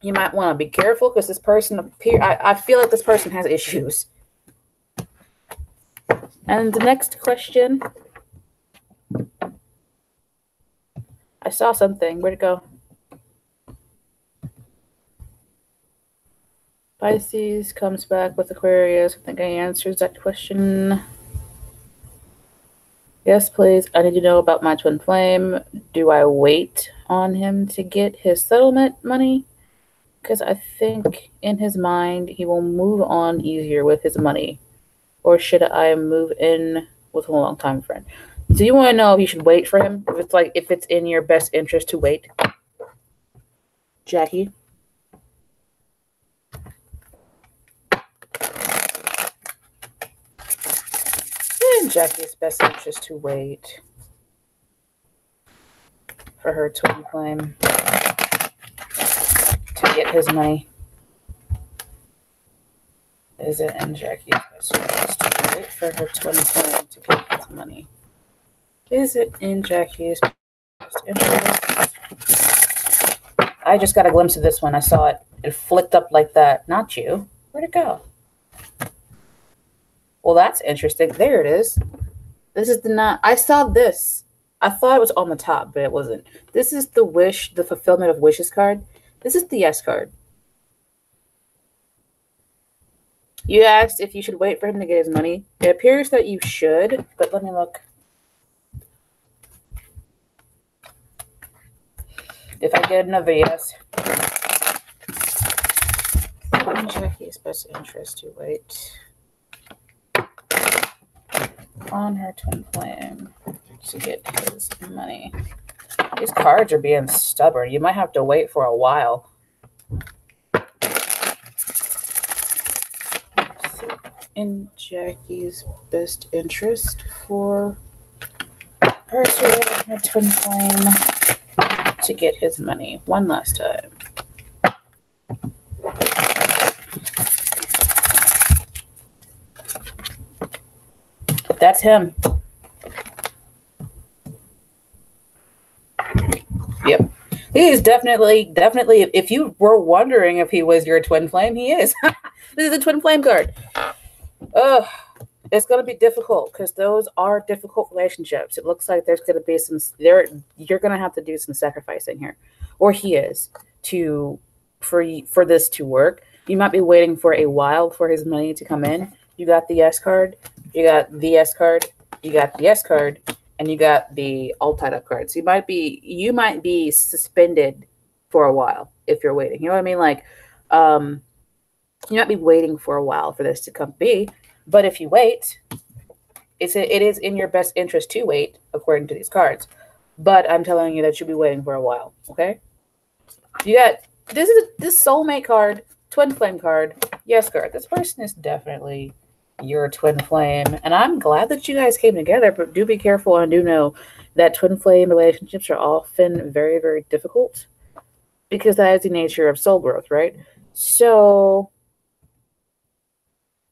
you might want to be careful because this person I feel like this person has issues. And the next question. I saw something. Where'd it go? Pisces comes back with Aquarius. I think I answered that question. Yes, please. I need to know about my twin flame. Do I wait on him to get his settlement money? Because I think in his mind, he will move on easier with his money. Or should I move in with a long-time friend? So you want to know if you should wait for him? If it's in your best interest to wait? Jackie? In Jackie's best interest to wait for her twin flame to get his money. Is it in Jackie's best interest to wait for her twin flame to get his money? Is it in Jackie's best interest? I just got a glimpse of this one. I saw it. It flicked up like that. Not you. Where'd it go? Well, that's interesting. There it is. This is the not. I saw this. I thought it was on the top, but it wasn't. This is the wish, the fulfillment of wishes card. This is the yes card. You asked if you should wait for him to get his money. It appears that you should, but let me look. If I get another yes. In Jackie's best interest to wait on her twin flame to get his money. These cards are being stubborn. You might have to wait for a while. In Jackie's best interest for her to get her twin flame to get his money one last time. That's him. Yep. He is definitely, if you were wondering if he was your twin flame, he is. This is a twin flame card. Ugh. It's going to be difficult because those are difficult relationships. It looks like there's going to be you're going to have to do some sacrificing here, or he is, for this to work. You might be waiting for a while for his money to come in. You got the S card, you got the S card, you got the S card, and you got the all tied up cards. So you might be suspended for a while if you're waiting. You know what I mean? Like, you might be waiting for a while for this to come be. But if you wait, it is in your best interest to wait, according to these cards. But I'm telling you that you'll be waiting for a while, okay? You got, this soulmate card, twin flame card, yes card. This person is definitely your twin flame. And I'm glad that you guys came together, but do be careful and do know that twin flame relationships are often very, very difficult because that is the nature of soul growth, right? So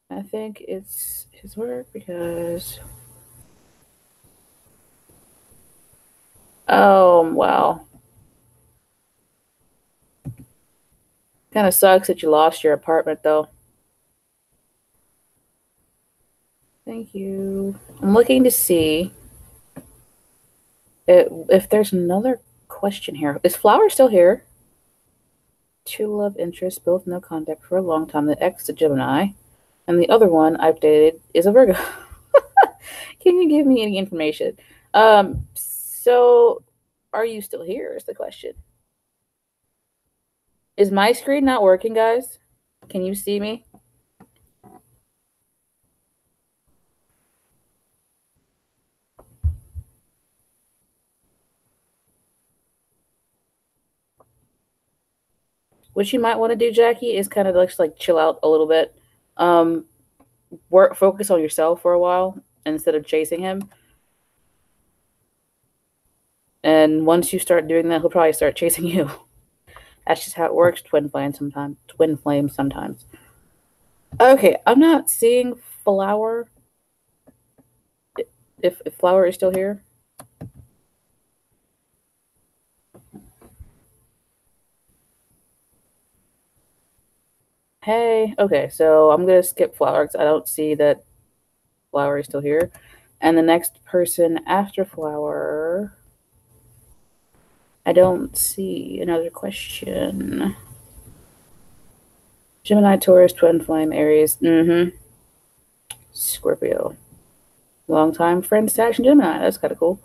I think it's his work because... Oh, wow. Kind of sucks that you lost your apartment, though. Thank you. I'm looking to see if there's another question here. Is Flower still here? Two love interests, both no contact for a long time. The ex, a Gemini. And the other one I've dated is a Virgo. Can you give me any information? So are you still here is the question. Is my screen not working, guys? Can you see me? What you might want to do, Jackie, is kind of like chill out a little bit. Focus on yourself for a while instead of chasing him. And once you start doing that, he'll probably start chasing you. That's just how it works. Twin flames sometimes. Okay, I'm not seeing Flower. If Flower is still here. Hey, okay, so I'm going to skip Flower because I don't see that Flower is still here. And the next person after Flower, I don't see another question. Gemini, Taurus, Twin Flame, Aries. Scorpio. Longtime friend, Sag, and Gemini. That's kind of cool.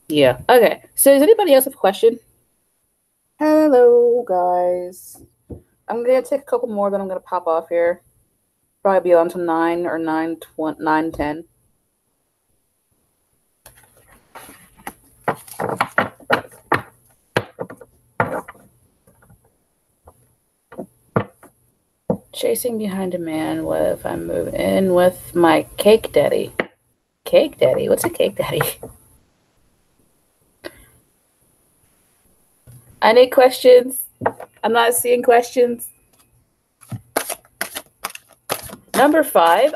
Yeah. Okay. So does anybody else have a question? Hello, guys. I'm going to take a couple more, then I'm going to pop off here. Probably be on to 9 or 9:10. Chasing behind a man. What if I move in with my cake daddy? Cake daddy? What's a cake daddy? I need questions. I'm not seeing questions. Number 5.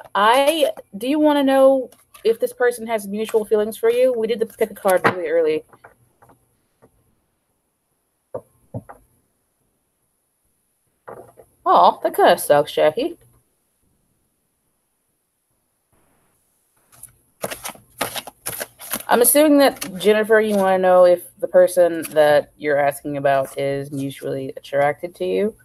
Do you want to know if this person has mutual feelings for you? We did pick a card really early. Oh, that kind of sucks, Jackie. I'm assuming that, Jennifer, you want to know if the person that you're asking about is mutually attracted to you.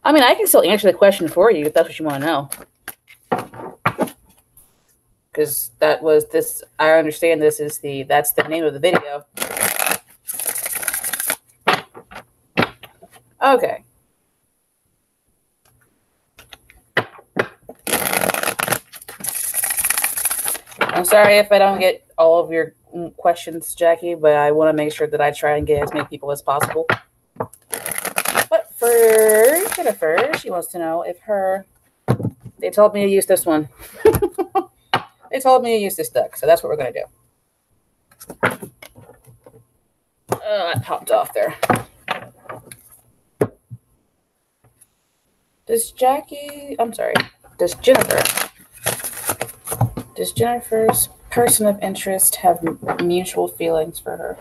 I mean, I can still answer the question for you if that's what you want to know. Because that was this, I understand this is that's the name of the video. Okay. I'm sorry if I don't get all of your questions, Jackie, but I want to make sure that I try and get as many people as possible. But for Jennifer, she wants to know if her They told me to use this one. They told me to use this deck, so that's what we're going to do. That popped off there. Does Jennifer's person of interest have mutual feelings for her?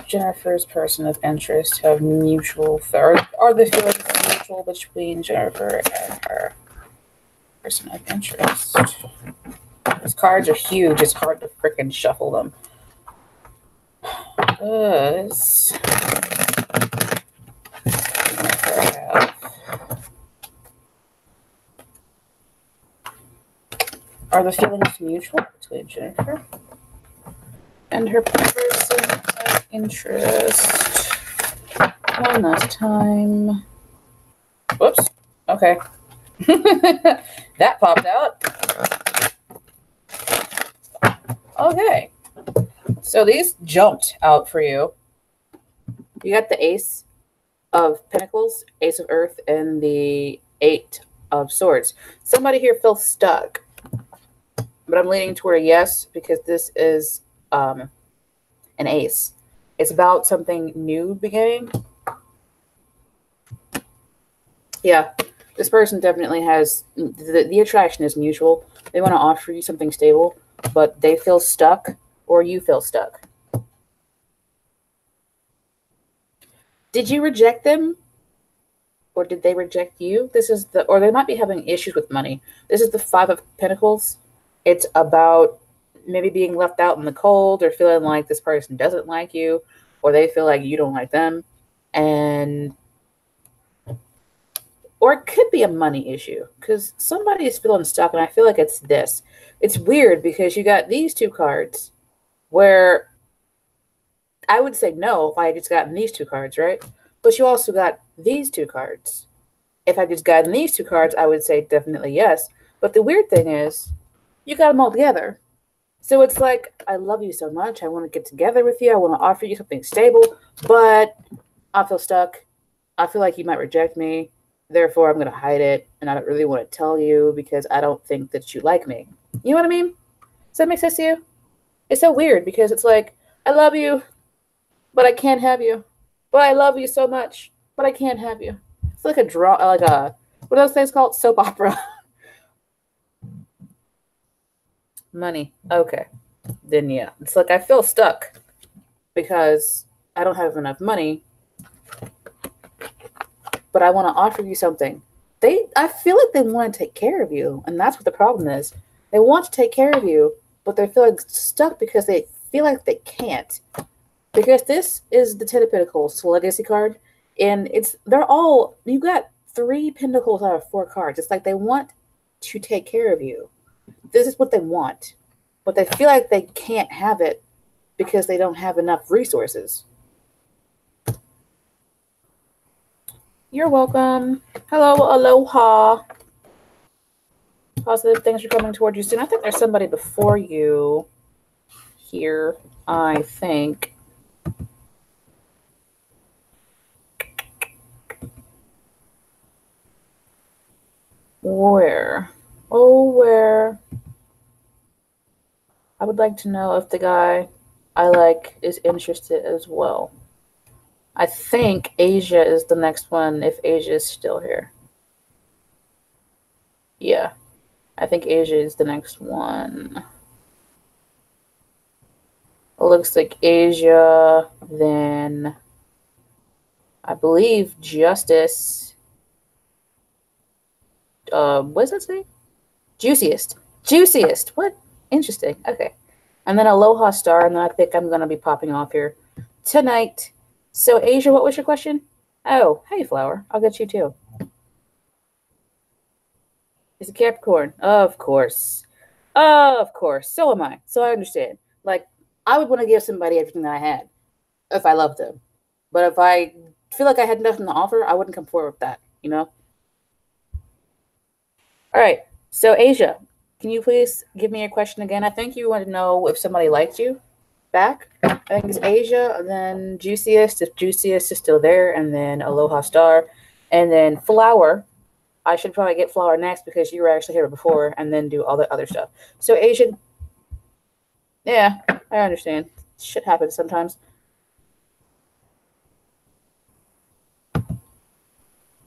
Jennifer's person of interest have mutual, are the feelings mutual between Jennifer and her person of interest? These cards are huge. It's hard to freaking shuffle them. Does Jennifer have? Are the feelings mutual between Jennifer and her person of interest? One last time. Whoops. Okay. That popped out. Okay. So these jumped out for you. You got the Ace of Pentacles, Ace of Earth, and the Eight of Swords. Somebody here feels stuck. But I'm leaning toward a yes because this is an ace. It's about something new beginning. Yeah, this person definitely has, the attraction is mutual. They want to offer you something stable, but they feel stuck or you feel stuck. Did you reject them? Or did they reject you? Or they might be having issues with money. This is the Five of Pentacles. It's about maybe being left out in the cold or feeling like this person doesn't like you or they feel like you don't like them. Or it could be a money issue because somebody is feeling stuck and I feel like it's this. It's weird because you got these two cards where I would say no if I had just gotten these two cards, right? But you also got these two cards. If I just gotten these two cards, I would say definitely yes. But the weird thing is, you got them all together. So it's like, I love you so much. I want to get together with you. I want to offer you something stable, but I feel stuck. I feel like you might reject me. Therefore, I'm going to hide it. And I don't really want to tell you because I don't think that you like me. You know what I mean? Does that make sense to you? It's so weird because it's like, I love you, but I can't have you. But I love you so much, but I can't have you. It's like what are those things called? Soap opera. Money. Okay. Then yeah. It's like I feel stuck because I don't have enough money, but I want to offer you something. I feel like they want to take care of you, and that's what the problem is. They want to take care of you, but they feel like stuck because they feel like they can't. Because this is the Ten of Pentacles, legacy card, and you got 3 pentacles out of 4 cards. It's like they want to take care of you. This is what they want, but they feel like they can't have it because they don't have enough resources. You're welcome. Hello, aloha. Positive things are coming toward you soon. I think there's somebody before you here, I think. Where? Oh, where? I would like to know if the guy I like is interested as well. I think Asia is the next one, if Asia is still here. Yeah, I think Asia is the next one. It looks like Asia, then I believe Justice. What does that say? Juiciest. What? Interesting. Okay. And then Aloha Star, and then I think I'm going to be popping off here tonight. So, Asia, what was your question? Oh, hey, Flower. I'll get you too. It's a Capricorn. Of course. Of course. So am I. So I understand. Like, I would want to give somebody everything that I had if I loved them. But if I feel like I had nothing to offer, I wouldn't come forward with that, you know? All right. So, Asia, can you please give me your question again? I think you want to know if somebody liked you back. I think it's Asia, and then Juiciest, if Juiciest is still there, and then Aloha Star, and then Flower. I should probably get Flower next because you were actually here before, and then do all the other stuff. So Asian, yeah, I understand. Shit happens sometimes.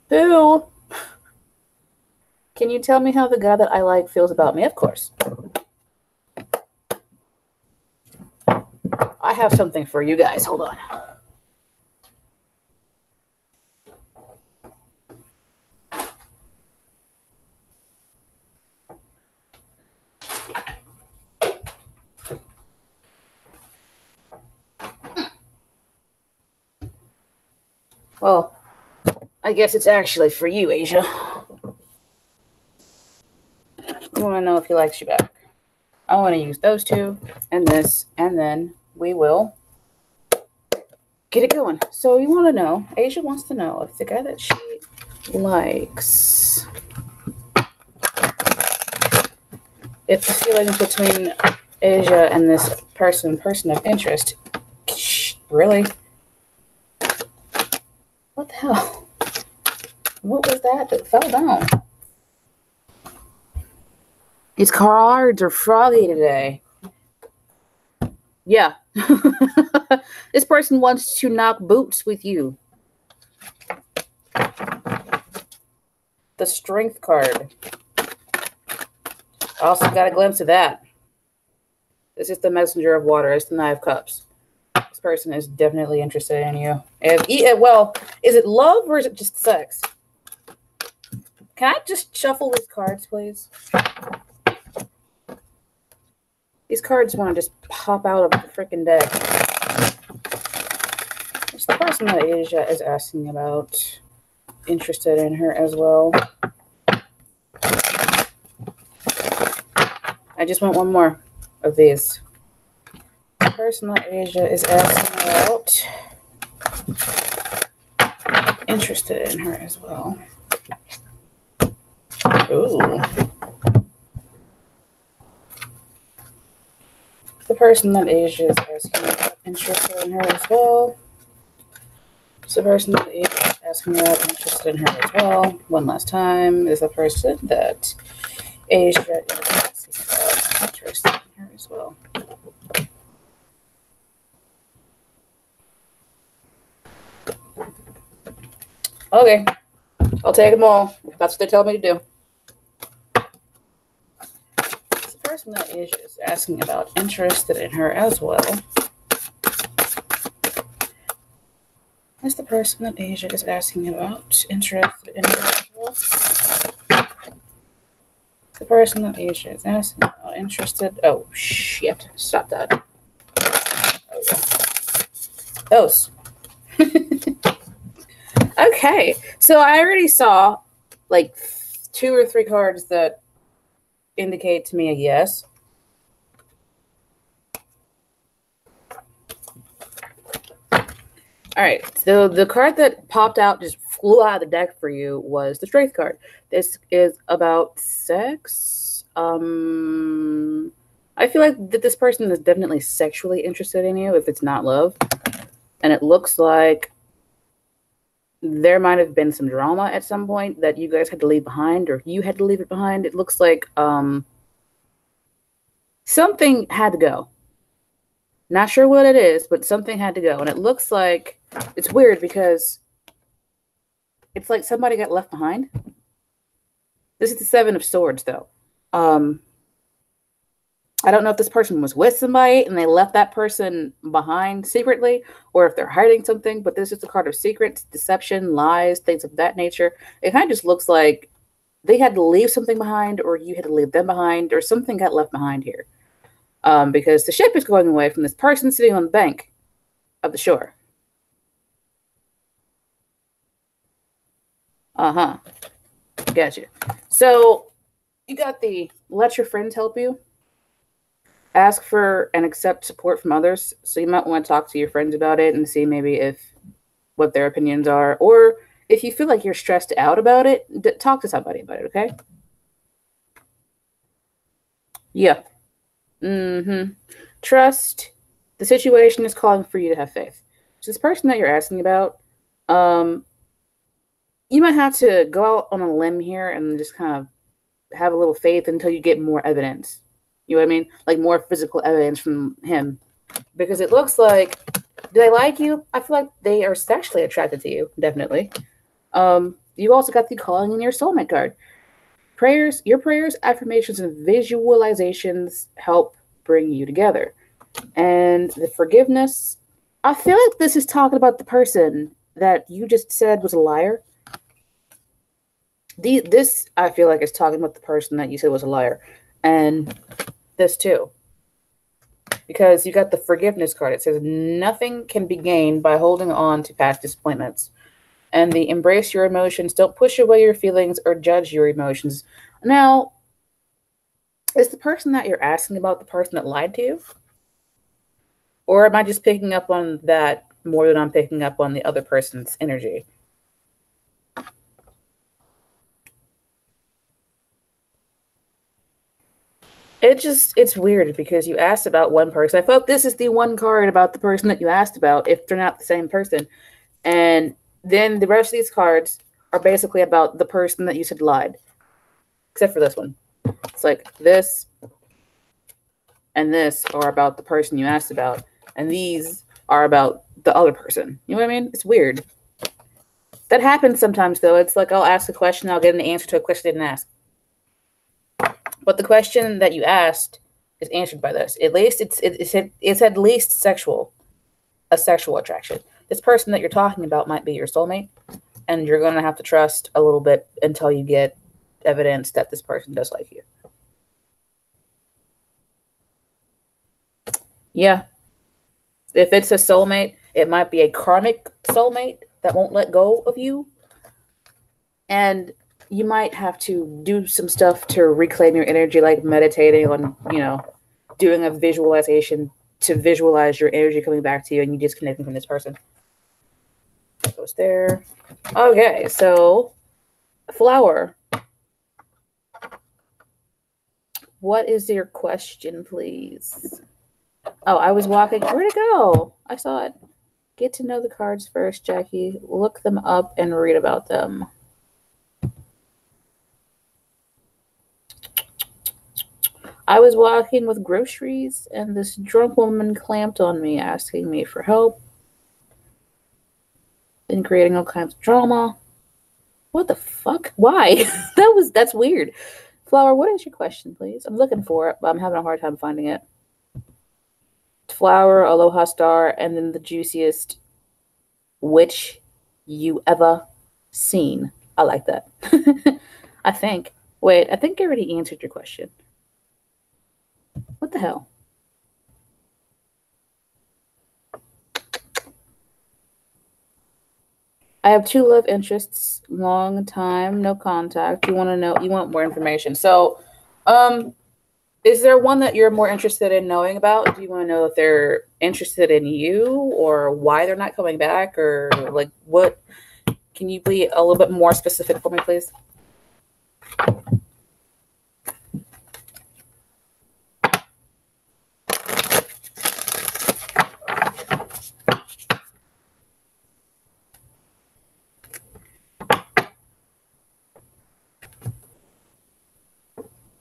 Who? Can you tell me how the guy that I like feels about me? Of course. I have something for you guys. Hold on. Well, I guess it's actually for you, Asia. I want to know if he likes you back. I want to use those two and this, and then we will get it going. So you want to know, Asia wants to know if the guy that she likes, if the feelings between Asia and this person of interest, really? What the hell? What was that fell down? These cards are froggy today. Yeah. This person wants to knock boots with you. The Strength card. I also got a glimpse of that. This is the Messenger of Water. It's the Knight of Cups. This person is definitely interested in you. Well, is it love or is it just sex? Can I just shuffle these cards, please? These cards want to just pop out of the freaking deck. It's the person that Asia is asking about. Interested in her as well. I just want one more of these. The person that Asia is asking about. Interested in her as well. Ooh. The person that Asia is asking about, interested in her as well. It's the person that Asia is asking about, interested in her as well. One last time is the person that Asia is asking about, interested in her as well. Okay, I'll take them all. That's what they tell me to do. It's the person that Asia is asking about, interested in her as well. Is the person that Asia is asking about interested in her as well? The person that Asia is asking about interested. Oh shit! Stop that. Those. Okay, so I already saw like 2 or 3 cards that indicate to me a yes. All right, so the card that popped out, just flew out of the deck for you, was the Strength card. This is about sex. I feel like that this person is definitely sexually interested in you if it's not love. And it looks like there might have been some drama at some point that you guys had to leave behind, or you had to leave it behind. It looks like something had to go. Not sure what it is, but something had to go. And it looks like it's weird because it's like somebody got left behind. This is the 7 of Swords, though. I don't know if this person was with somebody and they left that person behind secretly, or if they're hiding something, but this is the card of secrets, deception, lies, things of that nature. It kind of just looks like they had to leave something behind, or you had to leave them behind, or something got left behind here. Because the ship is going away from this person sitting on the bank of the shore. Uh-huh. Gotcha. So you got the let your friends help you. Ask for and accept support from others. So you might want to talk to your friends about it and see maybe if what their opinions are. Or if you feel like you're stressed out about it, talk to somebody about it, okay? Yeah. Mm-hmm. Trust The situation is calling for you to have faith. So this person that you're asking about, you might have to go out on a limb here and just kind of have a little faith until you get more evidence. You know what I mean? Like more physical evidence from him. Because it looks like, do they like you? I feel like they are sexually attracted to you, definitely. You also got the calling in your soulmate card. Your prayers, affirmations, and visualizations help bring you together. And the forgiveness, I feel like this is talking about the person that you just said was a liar. This, I feel like, is talking about the person that you said was a liar. And this too. Because you got the forgiveness card. It says nothing can be gained by holding on to past disappointments. And the embrace your emotions. Don't push away your feelings or judge your emotions. Now, is the person that you're asking about the person that lied to you? Or am I just picking up on that more than I'm picking up on the other person's energy? It's weird because you asked about one person. I thought this is the one card about the person that you asked about, if they're not the same person. And then the rest of these cards are basically about the person that you said lied. Except for this one. It's like this and this are about the person you asked about. And these are about the other person. You know what I mean? It's weird. That happens sometimes, though. It's like I'll ask a question, I'll get an answer to a question I didn't ask. But the question that you asked is answered by this. At least it's at least a sexual attraction. This person that you're talking about might be your soulmate, and you're going to have to trust a little bit until you get evidence that this person does like you. Yeah. If it's a soulmate, it might be a karmic soulmate that won't let go of you. And you might have to do some stuff to reclaim your energy, like meditating on, doing a visualization to visualize your energy coming back to you and you disconnecting from this person. That goes there. Okay, so flower. What is your question, please? Oh, I was walking. Where'd it go? I saw it. Get to know the cards first, Jackie. Look them up and read about them. I was walking with groceries, and this drunk woman clamped on me, asking me for help. And creating all kinds of drama. What the fuck? Why? That's weird. Flower, what is your question, please? I'm looking for it, but I'm having a hard time finding it. Flower, aloha star, and then the juiciest witch you ever seen. I like that. I think. Wait, I think I already answered your question. What the hell? I have 2 love interests, long time, no contact. You want more information. So, is there one that you're more interested in knowing about? Do you want to know if they're interested in you or why they're not coming back or like what? Can you be a little bit more specific for me, please?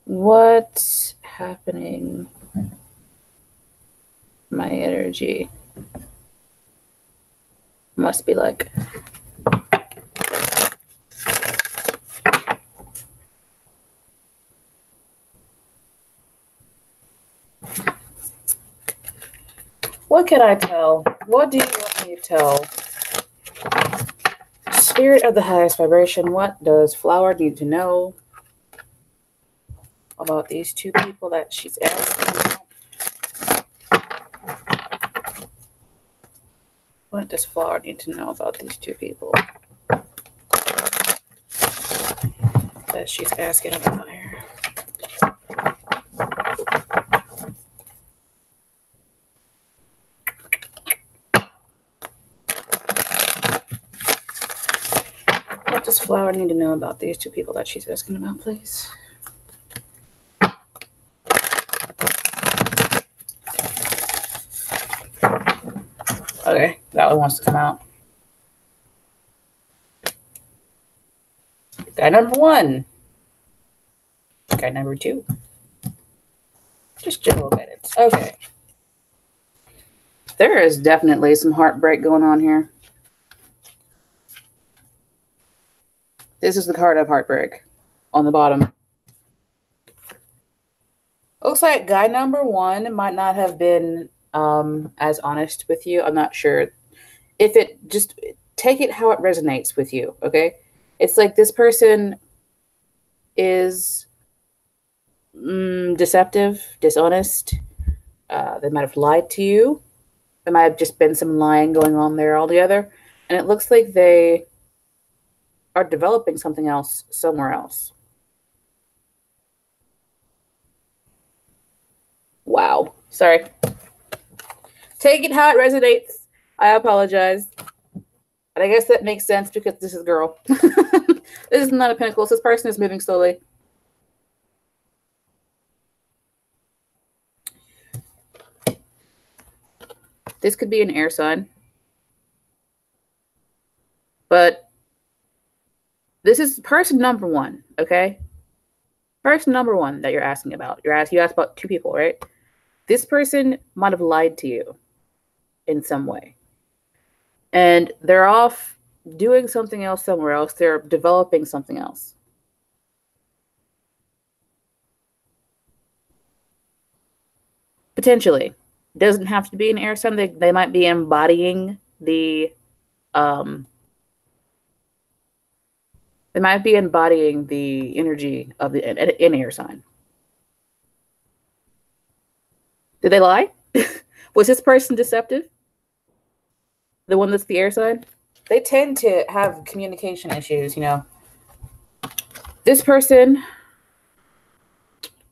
What's happening? My energy must be like. What can I tell? What do you want me to tell? Spirit of the highest vibration, what does Flower need to know about these 2 people that she's asking about? What does Flower need to know about these 2 people that she's asking about here? What does Flower need to know about these 2 people that she's asking about, please? Okay, that one wants to come out. Guy number 1. Guy number 2. Just general guidance. Okay. There is definitely some heartbreak going on here. This is the card of heartbreak on the bottom. Looks like guy number 1 might not have been as honest with you. I'm not sure. If it just take it how it resonates with you, okay? It's like this person is deceptive, dishonest. They might have lied to you. There might have just been some lying going on there altogether. And it looks like they are developing something else somewhere else. Wow. Sorry. Take it how it resonates. I apologize. But I guess that makes sense because this is a girl. This is not a pentacle. This person is moving slowly. This could be an air sign. But this is person number 1, okay? Person number 1 that you're asking about. You asked about 2 people, right? This person might have lied to you in some way. And they're off doing something else somewhere else. They're developing something else. Potentially. Doesn't have to be an air sign. They might be embodying the they might be embodying the energy of an air sign. Did they lie? Was this person deceptive? The one that's the air sign? They tend to have communication issues, you know. This person,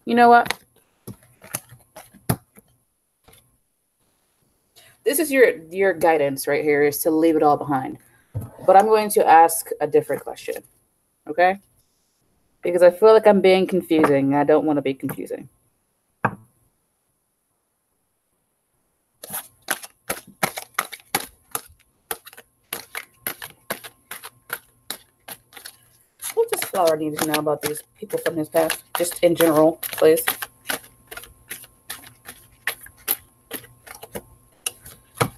you know what? This is your guidance right here, is to leave it all behind. But I'm going to ask a different question, okay? Because I feel like I'm being confusing. I don't want to be confusing. What does Flower need to know about these people from his past? Just in general, please.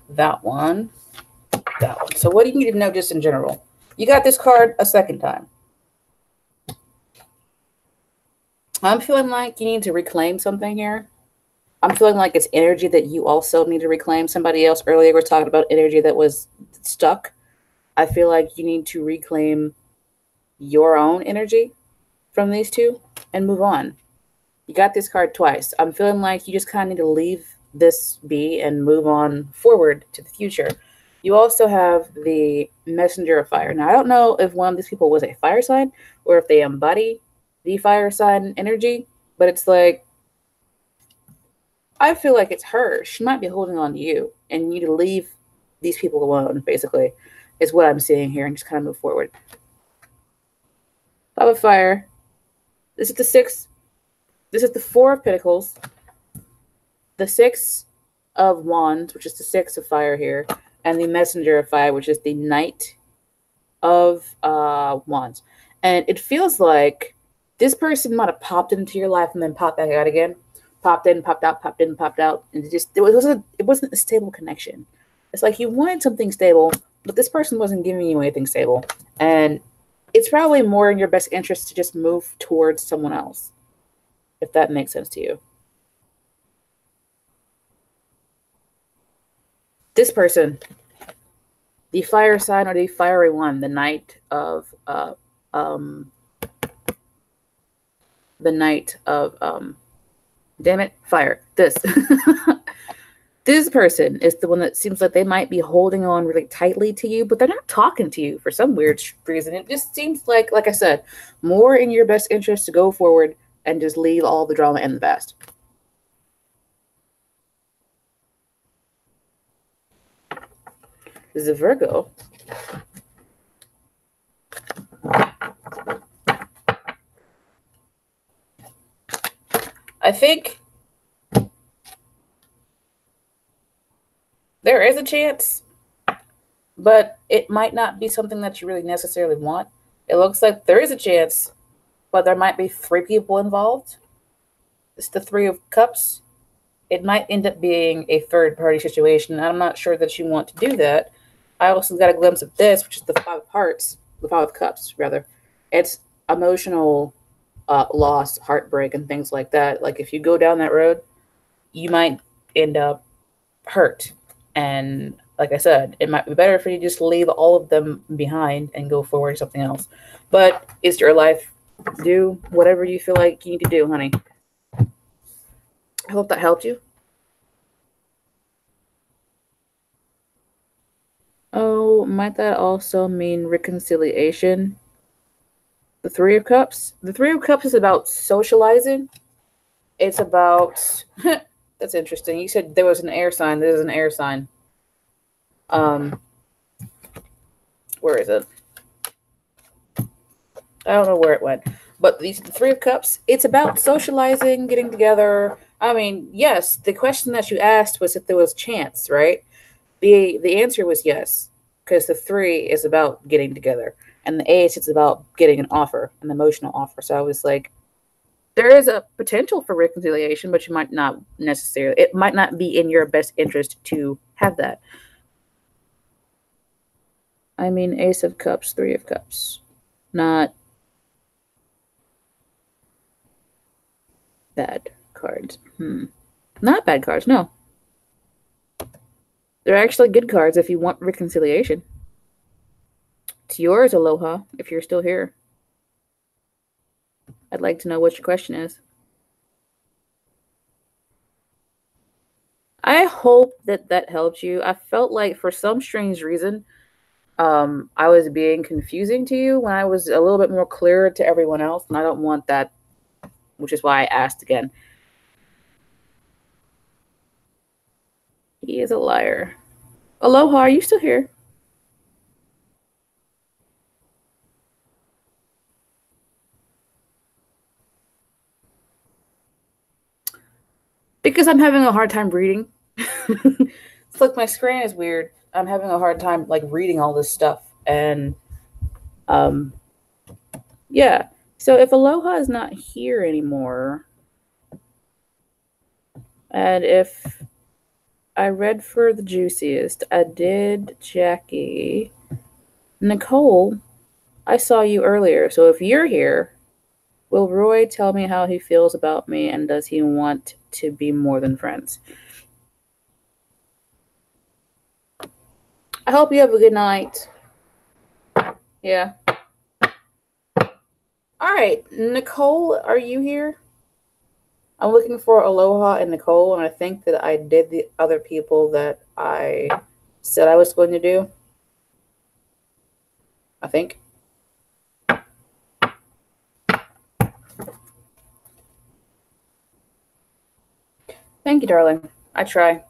That one. That one. So what do you need to know just in general? You got this card a second time. I'm feeling like you need to reclaim something here. I'm feeling like it's energy that you also need to reclaim. Somebody else earlier was talking about energy that was stuck. I feel like you need to reclaim your own energy from these 2 and move on. You got this card twice. I'm feeling like you just kind of need to leave this be and move on forward to the future. You also have the messenger of fire. Now, I don't know if one of these people was a fire sign or if they embody the fire sign energy, but it's like, I feel like it's her. She might be holding on to you, and you need to leave these people alone, basically, is what I'm seeing here, and just kind of move forward. Five of fire. This is the 6. This is the 4 of pentacles. The 6 of wands, which is the 6 of fire here, and the messenger of fire, which is the knight of wands. And it feels like this person might have popped into your life and then popped back out again. Popped in, popped out, popped in, popped out. And it wasn't a stable connection. It's like you wanted something stable, but this person wasn't giving you anything stable. And it's probably more in your best interest to just move towards someone else, if that makes sense to you. This person, the fire sign or the fiery one, the knight of damn it, fire. This this person is the one that seems like they might be holding on really tightly to you, but they're not talking to you for some weird reason. It just seems like I said, more in your best interest to go forward and just leave all the drama in the past. This is a Virgo. I think there is a chance but it might not be something that you really necessarily want. It looks like there is a chance, but there might be three people involved. It's the Three of Cups. It might end up being a third party situation. I'm not sure that you want to do that. I also got a glimpse of this, which is the Five of Hearts, the Five of Cups, rather. It's emotional loss, heartbreak, and things like that. Like if you go down that road, you might end up hurt. And like I said, it might be better for you to just leave all of them behind and go forward to something else. But it's your life. Do whatever you feel like you need to do, honey. I hope that helped you. Oh, might that also mean reconciliation? The Three of Cups? The Three of Cups is about socializing. It's about that's interesting. You said there was an air sign. There's an air sign. Um where is it? I don't know where it went. But the Three of Cups, it's about socializing, getting together. I mean, yes, the question that you asked was if there was chance, right? The answer was yes, because the three is about getting together, and the ace is about getting an offer, an emotional offer. So I was like, there is a potential for reconciliation, but you might not necessarily. It might not be in your best interest to have that. I mean, Ace of Cups, Three of Cups, not bad cards. Not bad cards. No, they're actually good cards if you want reconciliation. It's yours, Aloha, if you're still here. I'd like to know what your question is. I hope that that helped you. I felt like for some strange reason, I was being confusing to you when I was a little bit more clear to everyone else, and I don't want that, which is why I asked again. He is a liar. Aloha, are you still here? Because I'm having a hard time reading. It's like my screen is weird. I'm having a hard time like reading all this stuff, and um, yeah. So if Aloha is not here anymore, and if I read for the juiciest, I did Jackie. Nicole, I saw you earlier, so if you're here, will Roy tell me how he feels about me, and does he want to be more than friends? I hope you have a good night. Yeah. All right, Nicole, are you here? I'm looking for Aloha and Nicole, and I think that I did the other people that I said I was going to do. I think. Thank you, darling. I try.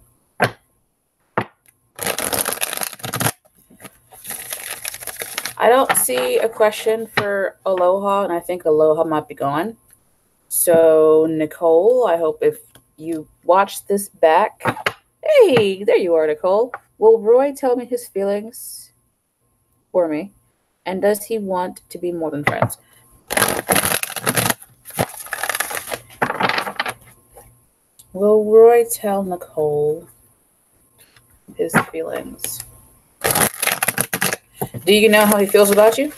I don't see a question for Aloha, and I think Aloha might be gone. So, Nicole, I hope if you watch this back. Hey, there you are, Nicole. Will Roy tell me his feelings for me? And does he want to be more than friends? Will Roy tell Nicole his feelings? Do you know how he feels about you?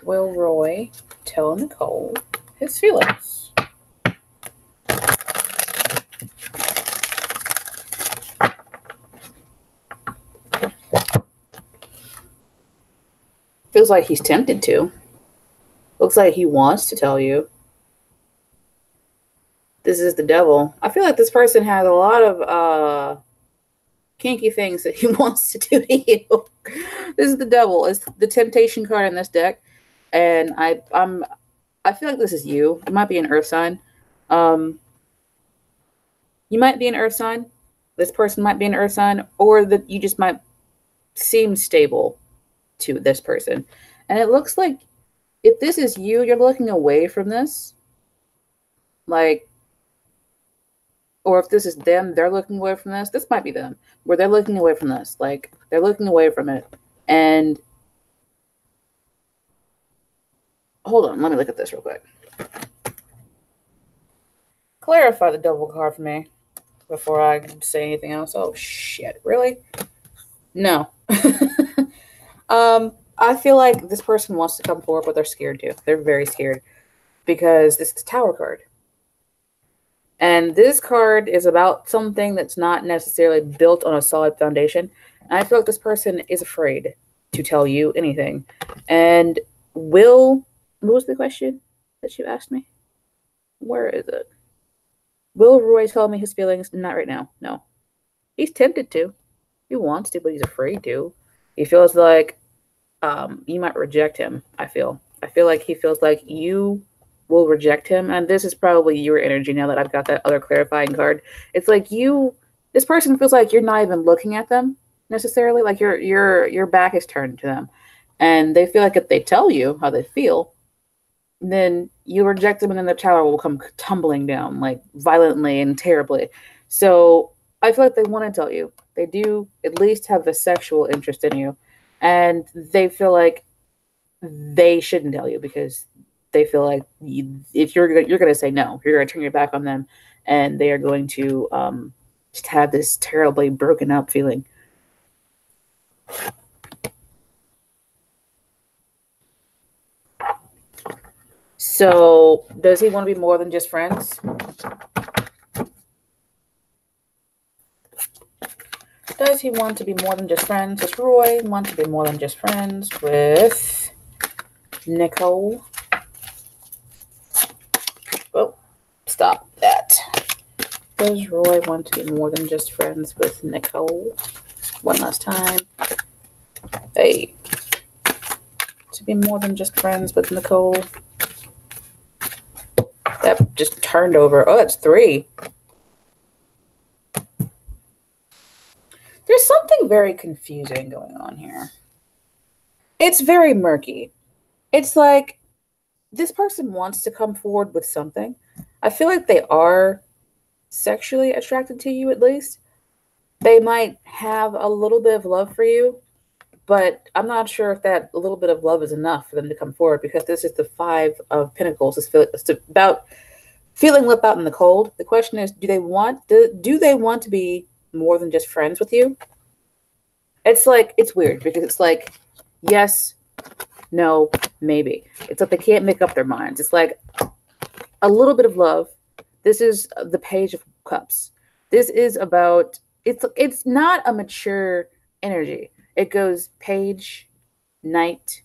Will Roy tell Nicole his feelings? Feels like he's tempted to. Looks like he wants to tell you. This is the devil. I feel like this person has a lot of kinky things that he wants to do to you. This is the devil. It's the temptation card in this deck. And I feel like this is you. It might be an earth sign. You might be an earth sign. This person might be an earth sign, or that you just might seem stable. to this person. And it looks like if this is you, you're looking away from this. Like, or if this is them, they're looking away from this. This might be them, where they're looking away from this. Like, they're looking away from it. And hold on, let me look at this real quick. Clarify the double card for me before I say anything else. Oh, shit. Really? No. I feel like this person wants to come forward, but they're scared too. They're very scared because this is the Tower card. And this card is about something that's not necessarily built on a solid foundation. And I feel like this person is afraid to tell you anything. And what was the question that you asked me? Where is it? Will Roy tell me his feelings? Not right now. No. He's tempted to. He wants to, but he's afraid to. He feels like you might reject him, I feel. I feel like he feels like you will reject him. And this is probably your energy now that I've got that other clarifying card. It's like this person feels like you're not even looking at them necessarily. Like your back is turned to them. And they feel like if they tell you how they feel, then you reject them and then the tower will come tumbling down, like violently and terribly. So I feel like they want to tell you. They do at least have a sexual interest in you. And they feel like they shouldn't tell you because they feel like if you're going to say no, you're going to turn your back on them, and they are going to just have this terribly broken up feeling. So, does he want to be more than just friends? Does he want to be more than just friends? Does Roy want to be more than just friends with Nicole? Oh, stop that. Does Roy want to be more than just friends with Nicole? One last time. Hey. To be more than just friends with Nicole. That just turned over. Oh, that's 3. There's something very confusing going on here. It's very murky. It's like this person wants to come forward with something. I feel like they are sexually attracted to you, at least. They might have a little bit of love for you, but I'm not sure if that little bit of love is enough for them to come forward, because this is the 5 of Pentacles. It's about feeling left out in the cold. The question is, do they want to be more than just friends with you? It's like, it's weird because it's like, yes, no, maybe. It's like they can't make up their minds. It's like a little bit of love. This is the Page of Cups. This is about, it's not a mature energy. It goes Page, Knight,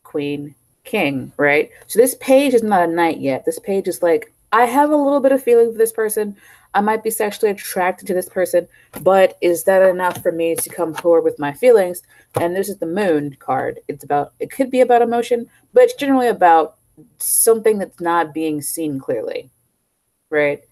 Queen, King, right? So this page is not a knight yet. This page is like, I have a little bit of feeling for this person. I might be sexually attracted to this person, but is that enough for me to come forward with my feelings? And this is the Moon card. It could be about emotion, but it's generally about something that's not being seen clearly, right?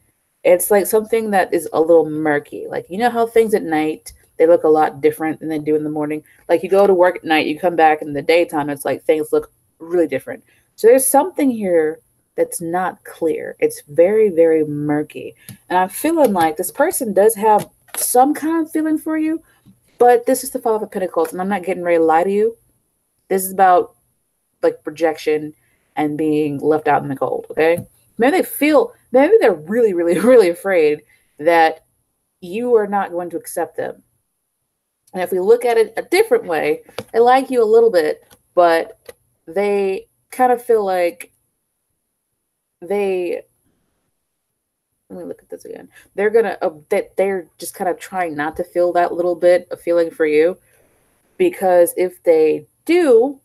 It's like something that is a little murky. Like, you know how things at night, they look a lot different than they do in the morning? Like, you go to work at night, you come back in the daytime, it's like things look really different. So there's something here that's not clear. It's very, very murky. And I'm feeling like this person does have some kind of feeling for you, but this is the 5 of Pentacles, and I'm not getting ready to lie to you. This is about like projection and being left out in the cold, okay? Maybe they're really, really, really afraid that you are not going to accept them. And if we look at it a different way, they like you a little bit, but they kind of feel like let me look at this again. They're just kind of trying not to feel that little bit of feeling for you, because if they do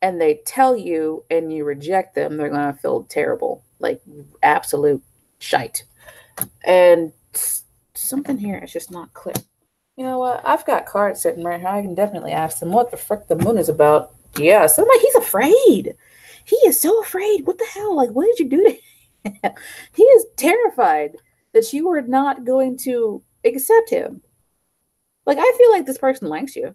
and they tell you and you reject them, they're going to feel terrible, like absolute shite. And something here is just not clear. You know what? I've got cards sitting right here. I can definitely ask them what the frick the Moon is about. Yeah, so he's afraid. He is so afraid. What the hell? Like, what did you do to him? He is terrified that you are not going to accept him. Like, I feel like this person likes you.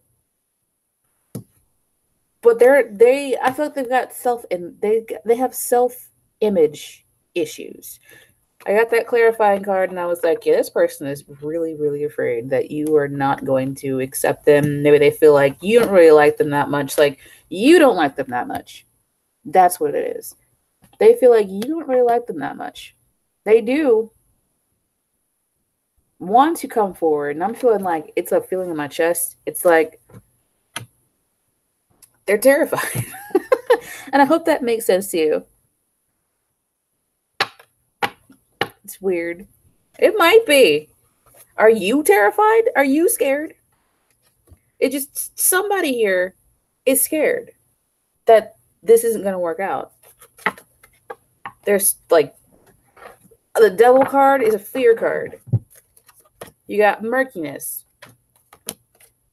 But I feel like they've got they have self-image issues. I got that clarifying card and I was like, yeah, this person is really, really afraid that you are not going to accept them. Maybe they feel like you don't really like them that much. Like, you don't like them that much. That's what it is. They feel like you don't really like them that much. They do want to come forward. And I'm feeling like it's a feeling in my chest. It's like they're terrified. And I hope that makes sense to you. It's weird. It might be. Are you terrified? Are you scared? It just, somebody here is scared that this isn't going to work out. There's like, the devil card is a fear card. You got murkiness,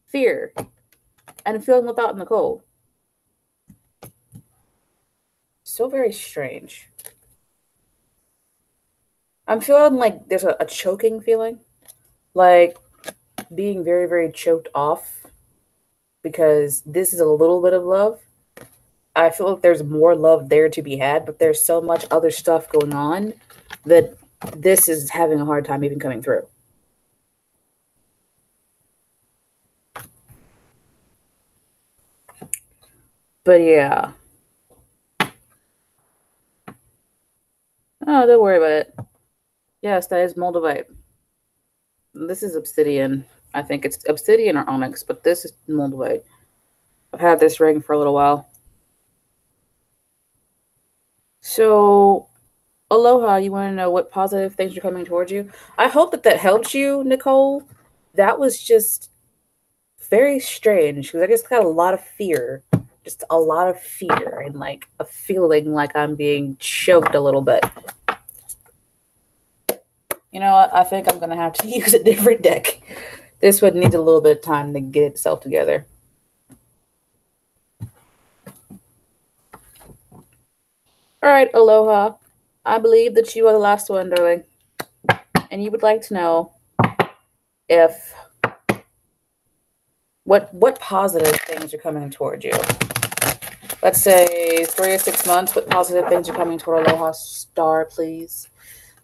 fear, and feeling left out in the cold. So very strange. I'm feeling like there's a choking feeling. Like being very, very choked off because this is a little bit of love. I feel like there's more love there to be had, but there's so much other stuff going on that this is having a hard time even coming through. But yeah. Oh, don't worry about it. Yes, that is moldavite. This is obsidian. I think it's obsidian or onyx, but this is moldavite. I've had this ring for a little while. So, aloha, you want to know what positive things are coming towards you? I hope that helps you, Nicole. That was just very strange because I just got a lot of fear. Just a lot of fear and like a feeling like I'm being choked a little bit. You know what? I think I'm going to have to use a different deck. This one needs a little bit of time to get itself together. All right, aloha. I believe that you are the last one, darling. And you would like to know if what positive things are coming toward you. Let's say 3 to 6 months. What positive things are coming toward Aloha Star, please?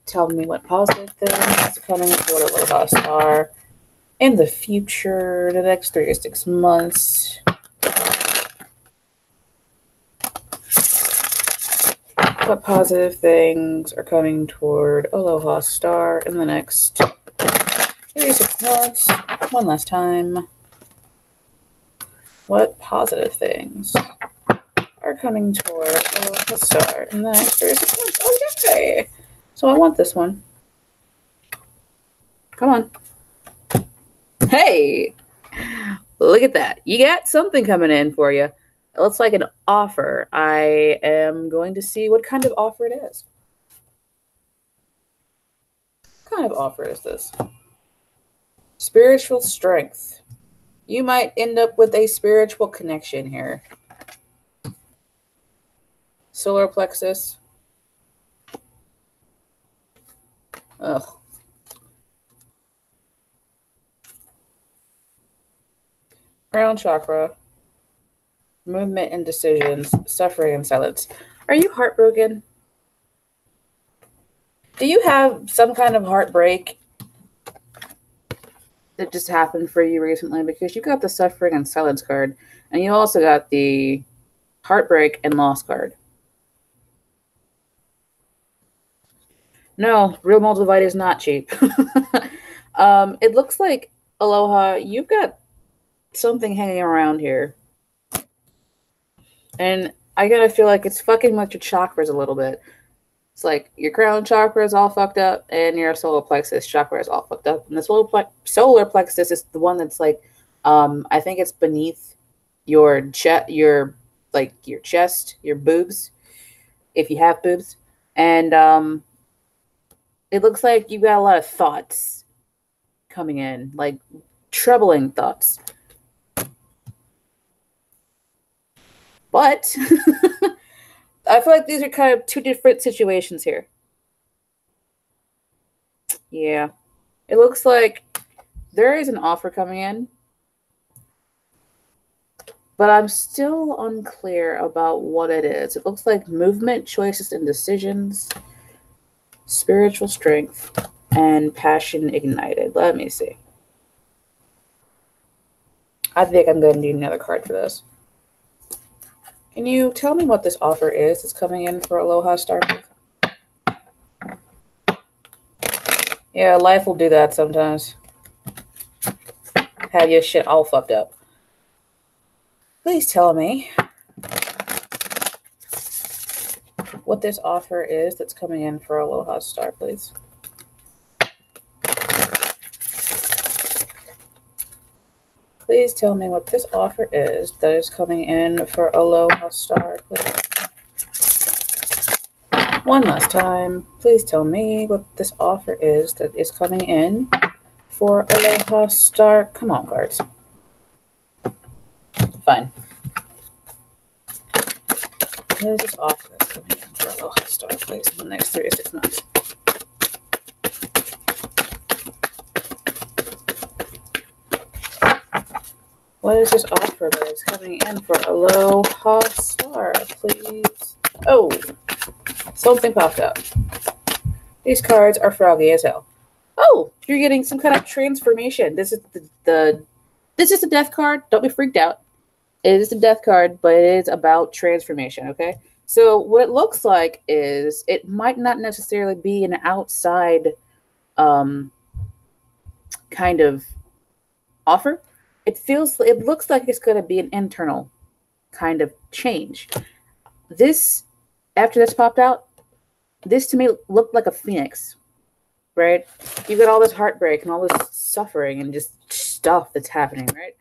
Tell me what positive things are coming toward Aloha Star in the future, the next 3 to 6 months. What positive things are coming toward Aloha Star in the next 3 to 6 months? One last time. What positive things are coming toward Aloha Star in the next 3 to 6 months? Oh, yay! So I want this one. Come on. Hey! Look at that. You got something coming in for you. It looks like an offer. I am going to see what kind of offer it is. What kind of offer is this? Spiritual strength. You might end up with a spiritual connection here. Solar plexus. Ugh. Crown chakra. Movement and decisions. Suffering and silence. Are you heartbroken? Do you have some kind of heartbreak that just happened for you recently? Because you got the suffering and silence card, and you also got the heartbreak and loss card. No, real multivite is not cheap. It looks like, Aloha, you've got something hanging around here. And I gotta feel like it's fucking with your chakras a little bit. It's like your crown chakra is all fucked up and your solar plexus chakra is all fucked up. And the solar plexus is the one that's like, I think it's beneath your chest, your chest, your boobs, if you have boobs. And it looks like you've got a lot of thoughts coming in, like troubling thoughts. But I feel like these are kind of two different situations here. Yeah. It looks like there is an offer coming in. but I'm still unclear about what it is. It looks like movement, choices, and decisions, spiritual strength, and passion ignited. Let me see. I think I'm going to need another card for this. Can you tell me what this offer is that's coming in for Aloha Star? Yeah, life will do that sometimes. Have your shit all fucked up. Please tell me what this offer is that's coming in for Aloha Star, please. Please tell me what this offer is that is coming in for Aloha Star, please. One last time, please tell me what this offer is that is coming in for Aloha Star. Come on, cards. Fine. What is this offer that's coming in for Aloha Star, please, in the next 3 to 6 months? What is this offer that is coming in for Aloha Star, please? Oh, something popped up. These cards are froggy as hell. Oh, you're getting some kind of transformation. This is this is a death card. Don't be freaked out. It is a death card, but it is about transformation, okay? So what it looks like is it might not necessarily be an outside kind of offer. It looks like it's going to be an internal kind of change. This, after this popped out, this to me looked like a phoenix, right? You got all this heartbreak and all this suffering and just stuff that's happening, right?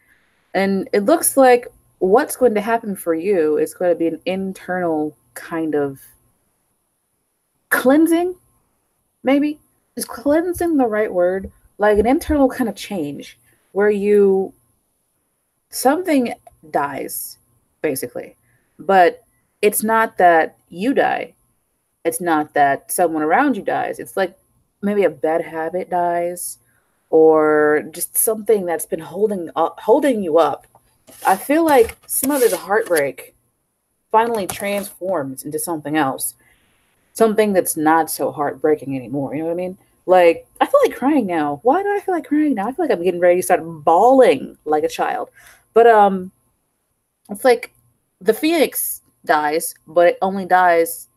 And it looks like what's going to happen for you is going to be an internal kind of cleansing, maybe. Is cleansing the right word? Like an internal kind of change where something dies, basically. But it's not that you die. It's not that someone around you dies. It's like maybe a bad habit dies or just something that's been holding you up. I feel like some of this heartbreak finally transforms into something else. Something that's not so heartbreaking anymore. You know what I mean? Like, I feel like crying now. Why do I feel like crying now? I feel like I'm getting ready to start bawling like a child. But it's like the phoenix dies, but it only dies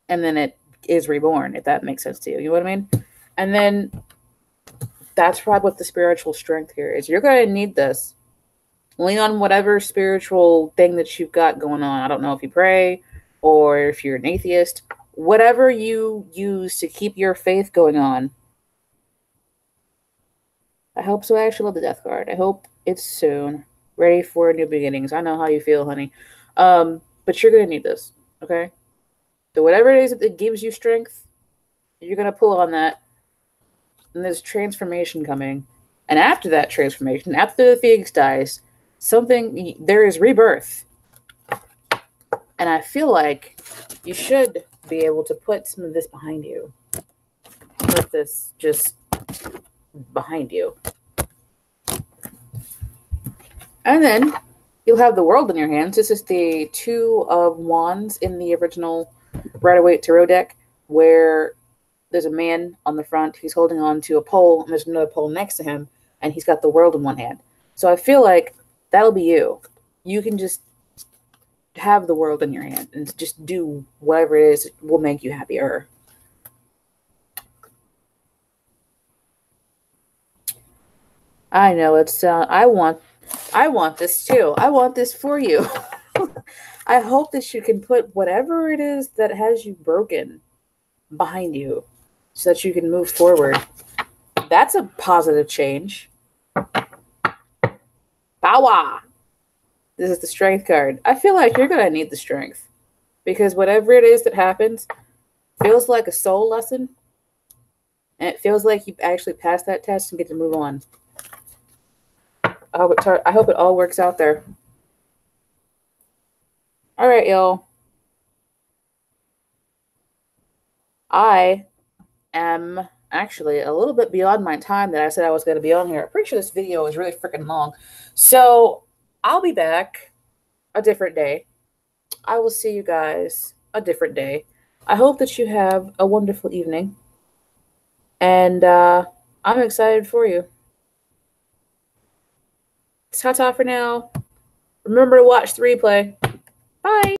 and then it is reborn, if that makes sense to you. You know what I mean? And then that's probably what the spiritual strength here is. You're going to need this. Lean on whatever spiritual thing that you've got going on. I don't know if you pray or if you're an atheist. Whatever you use to keep your faith going on. I hope so. I actually love the death card. I hope it's soon. Ready for new beginnings. I know how you feel, honey. But you're going to need this, okay? So whatever it is that gives you strength, you're going to pull on that. And there's transformation coming. And after that transformation, after the phoenix dies, there is rebirth. And I feel like you should be able to put some of this behind you. Put this just behind you. And then you'll have the world in your hands. This is the 2 of Wands in the original Rider-Waite Tarot deck, where there's a man on the front. He's holding on to a pole, and there's another pole next to him, and he's got the world in one hand. So I feel like that'll be you. You can just have the world in your hand and just do whatever it is that will make you happier. I know it's I want this too. I want this for you. I hope that you can put whatever it is that has you broken behind you so that you can move forward. That's a positive change. Power. This is the strength card. I feel like you're going to need the strength because whatever it is that happens feels like a soul lesson. And it feels like you actually passed that test and get to move on. I hope it all works out there. All right, y'all. I am actually a little bit beyond my time that I said I was going to be on here. I'm pretty sure this video is really freaking long. So I'll be back a different day. I will see you guys a different day. I hope that you have a wonderful evening. And I'm excited for you. Ta-ta for now. Remember to watch the replay. Bye.